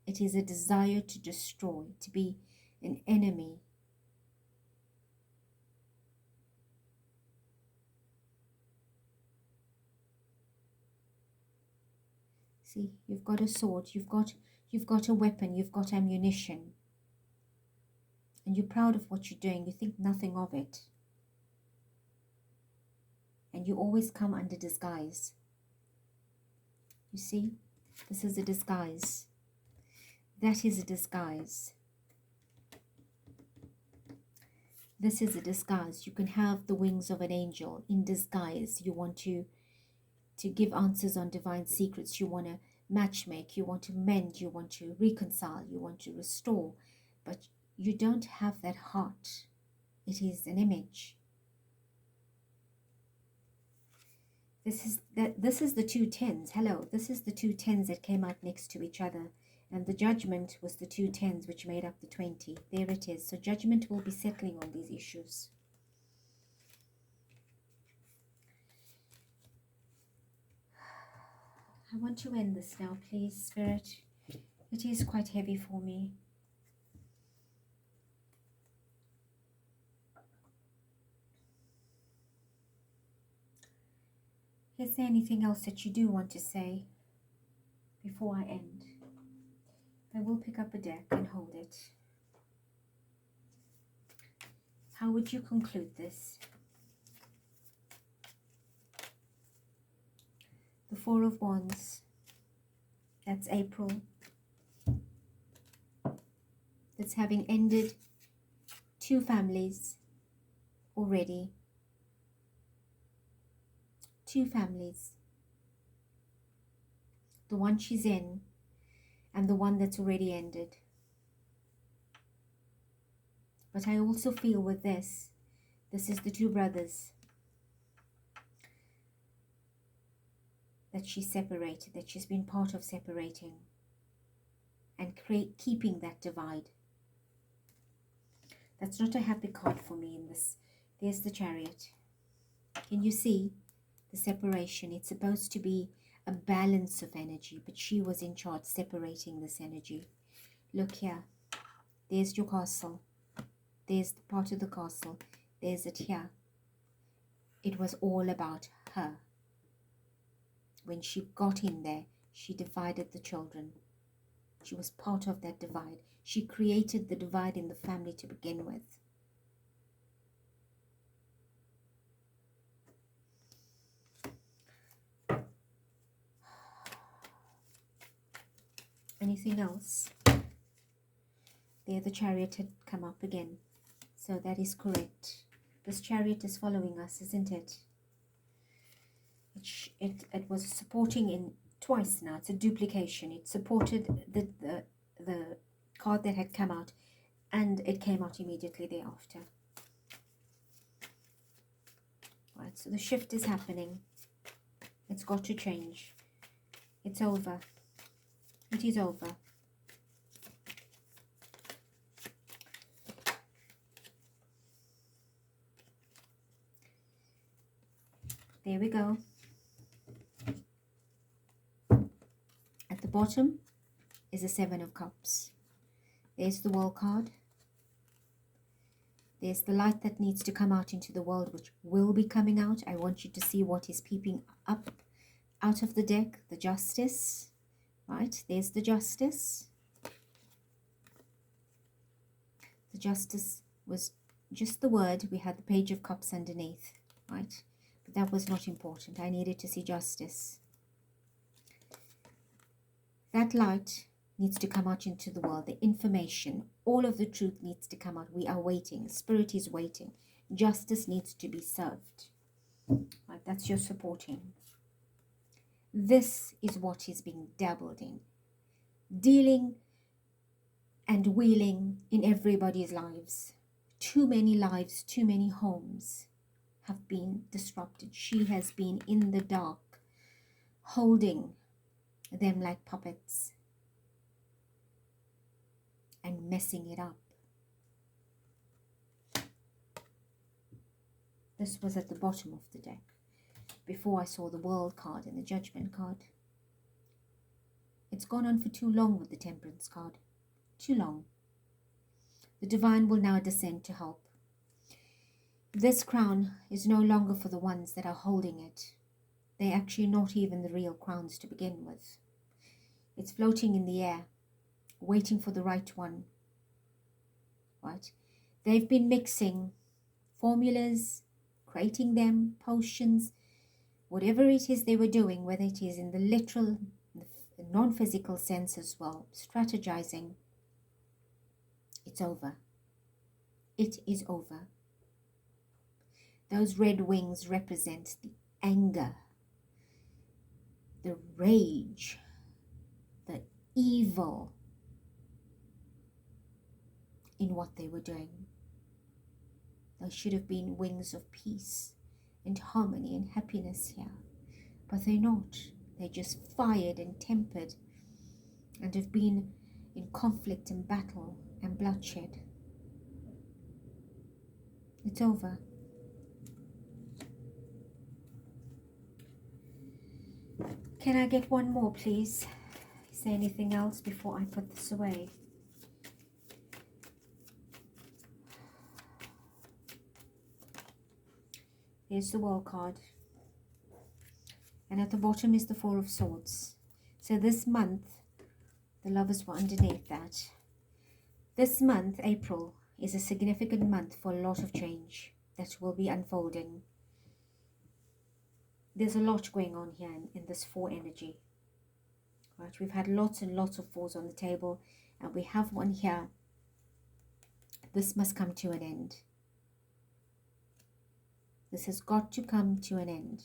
It is a desire to destroy, to be an enemy. See, you've got a sword, you've got a weapon, you've got ammunition. And you're proud of what you're doing, you think nothing of it. And you always come under disguise. You see, this is a disguise. That is a disguise. This is a disguise. You can have the wings of an angel in disguise. You want to give answers on divine secrets. You want to matchmake. You want to mend. You want to reconcile. You want to restore. But you don't have that heart. It is an image. This is the two tens. Hello, this is the two tens that came out next to each other. And the judgment was the two tens which made up the 20. There it is. So judgment will be settling on these issues. I want to end this now, please, Spirit. It is quite heavy for me. Is there anything else that you do want to say before I end? I will pick up a deck and hold it. How would you conclude this? The Four of Wands. That's April. It's having ended 2 families already. 2 families. The one she's in and the one that's already ended. But I also feel with this is the 2 brothers that she separated, that she's been part of separating and keeping that divide. That's not a happy card for me in this. There's the Chariot. Can you see the separation? It's supposed to be a balance of energy, but she was in charge separating this energy. Look here. There's your castle. There's the part of the castle. There's it here. It was all about her. When she got in there, she divided the children. She was part of that divide. She created the divide in the family to begin with. Anything else? There, the Chariot had come up again. So that is correct. This Chariot is following us, isn't it? It was supporting in twice now. It's a duplication. It supported the card that had come out, and it came out immediately thereafter. Right, so the shift is happening. It's got to change. It's over. It is over. There we go. At the bottom is a 7 of Cups. There's the World card. There's the light that needs to come out into the world, which will be coming out. I want you to see what is peeping up out of the deck. The Justice. Right, there's the Justice. The Justice was just the word. We had the Page of Cups underneath. Right, but that was not important. I needed to see Justice. That light needs to come out into the world. The information, all of the truth needs to come out. We are waiting. Spirit is waiting. Justice needs to be served. Right, that's your supporting. This is what is being dabbled in. Dealing and wheeling in everybody's lives. Too many lives, too many homes have been disrupted. She has been in the dark, holding them like puppets and messing it up. This was at the bottom of the deck before I saw the World card and the Judgment card. It's gone on for too long with the Temperance card. Too long. The Divine will now descend to help. This crown is no longer for the ones that are holding it. They're actually not even the real crowns to begin with. It's floating in the air, waiting for the right one. Right? They've been mixing formulas, creating them, potions, whatever it is they were doing, whether it is in the literal, the non-physical sense as well, strategizing. It's over. It is over. Those red wings represent the anger, the rage, the evil in what they were doing. Those should have been wings of peace and harmony and happiness here. But they're not. They're just fired and tempered and have been in conflict and battle and bloodshed. It's over. Can I get one more, please? Is there anything else before I put this away? Here's the World card. And at the bottom is the Four of Swords. So this month, the Lovers were underneath that. This month, April, is a significant month for a lot of change that will be unfolding. There's a lot going on here in this 4 energy. Right, we've had lots and lots of 4s on the table, and we have one here This must come to an end. This has got to come to an end.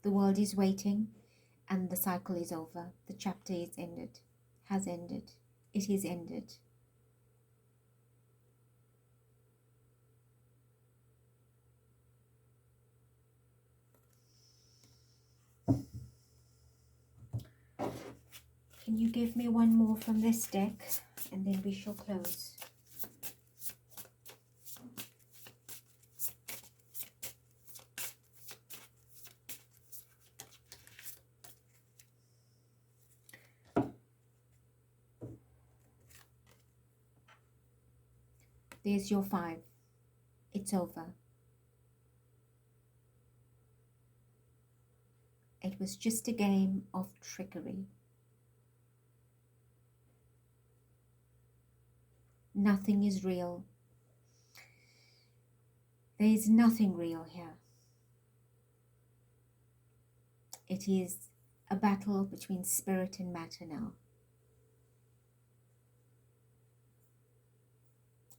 The world is waiting and the cycle is over. The chapter is ended, has ended. It is ended. Can you give me one more from this deck and then we shall close? There's your 5. It's over. It was just a game of trickery. Nothing is real. There is nothing real here. It is a battle between spirit and matter now.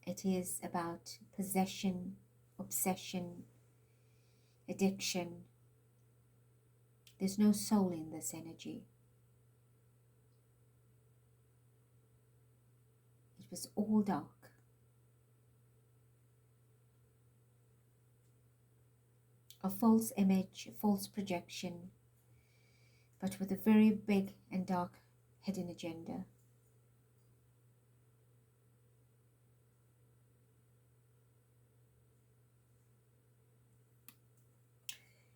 It is about possession, obsession, addiction. There's no soul in this energy. It was all dark. A false image, a false projection, but with a very big and dark hidden agenda.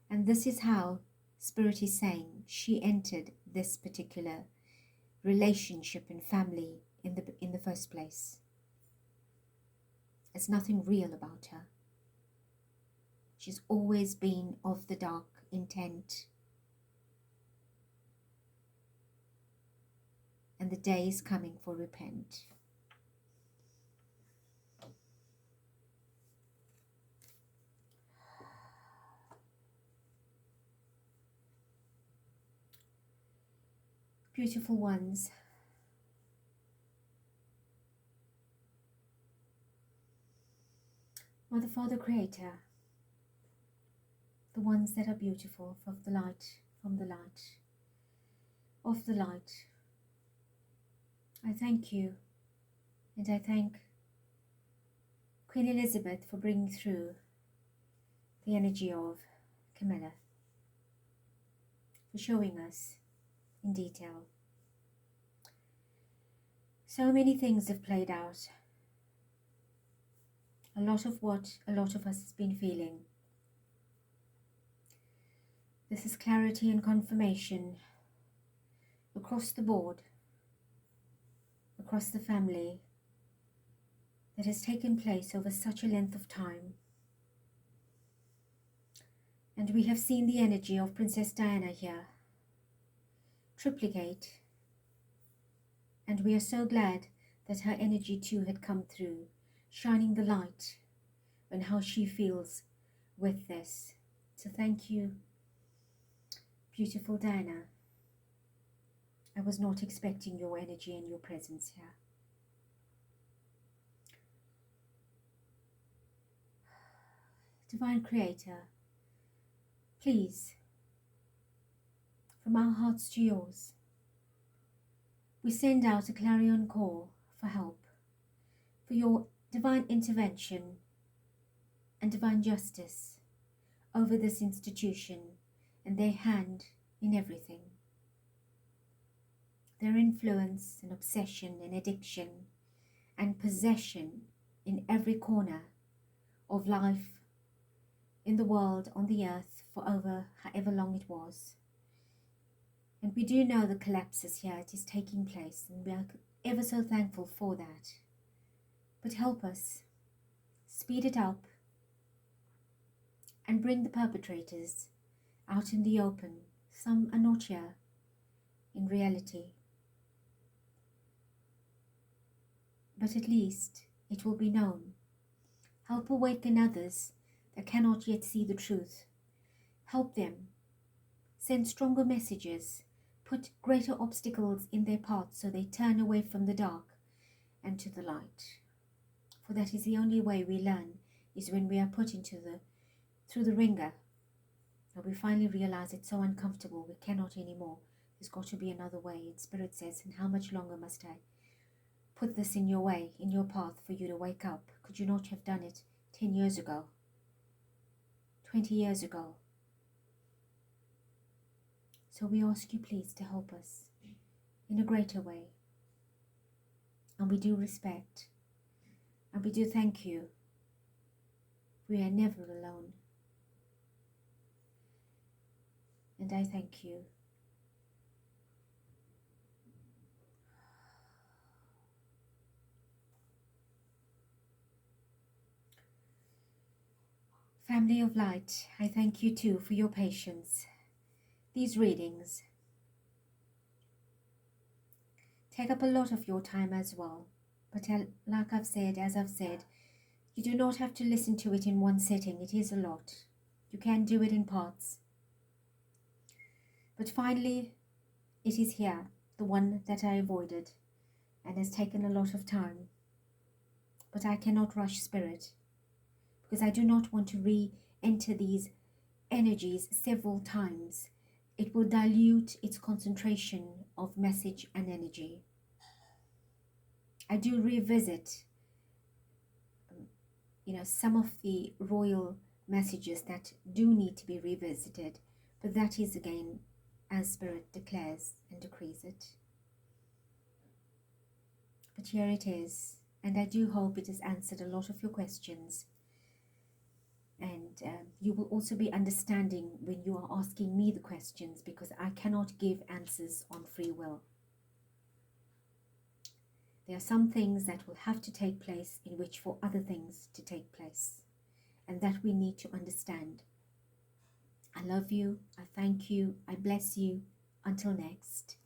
And this is how Spirit is saying she entered this particular relationship and family in the first place. There's nothing real about her. She's always been of the dark intent. And the day is coming for repent. Beautiful ones. Mother, Father, Creator, the ones that are beautiful, of the light, from the light, of the light, I thank you, and I thank Queen Elizabeth for bringing through the energy of Camilla, for showing us in detail. So many things have played out. A lot of what a lot of us has been feeling. This is clarity and confirmation across the board, across the family, that has taken place over such a length of time. And we have seen the energy of Princess Diana here triplicate, and we are so glad that her energy too had come through, shining the light on how she feels with this. So thank you, beautiful Diana. I was not expecting your energy and your presence here. Divine Creator, please, from our hearts to yours, we send out a clarion call for help, for your divine intervention and divine justice over this institution and their hand in everything. Their influence and obsession and addiction and possession in every corner of life in the world, on the earth, for over however long it was. And we do know the collapses here, it is taking place, and we are ever so thankful for that. But help us, speed it up, and bring the perpetrators out in the open. Some are not here in reality, but at least it will be known. Help awaken others that cannot yet see the truth. Help them. Send stronger messages. Put greater obstacles in their path so they turn away from the dark and to the light. For that is the only way we learn, is when we are put through the ringer. And we finally realize it's so uncomfortable, we cannot anymore. There's got to be another way. And Spirit says, and how much longer must I put this in your way, in your path, for you to wake up? Could you not have done it 10 years ago? 20 years ago? So we ask you please to help us in a greater way. And we do respect. And we do thank you. We are never alone. And I thank you. Family of light, I thank you too for your patience. These readings take up a lot of your time as well. But like I've said, as I've said, you do not have to listen to it in one sitting. It is a lot. You can do it in parts. But finally, it is here, the one that I avoided and has taken a lot of time. But I cannot rush Spirit, because I do not want to re-enter these energies several times. It will dilute its concentration of message and energy. I do revisit, some of the royal messages that do need to be revisited, but that is again as Spirit declares and decrees it. But here it is, and I do hope it has answered a lot of your questions. And you will also be understanding when you are asking me the questions, because I cannot give answers on free will. There are some things that will have to take place in which for other things to take place, and that we need to understand. I love you, I thank you, I bless you. Until next.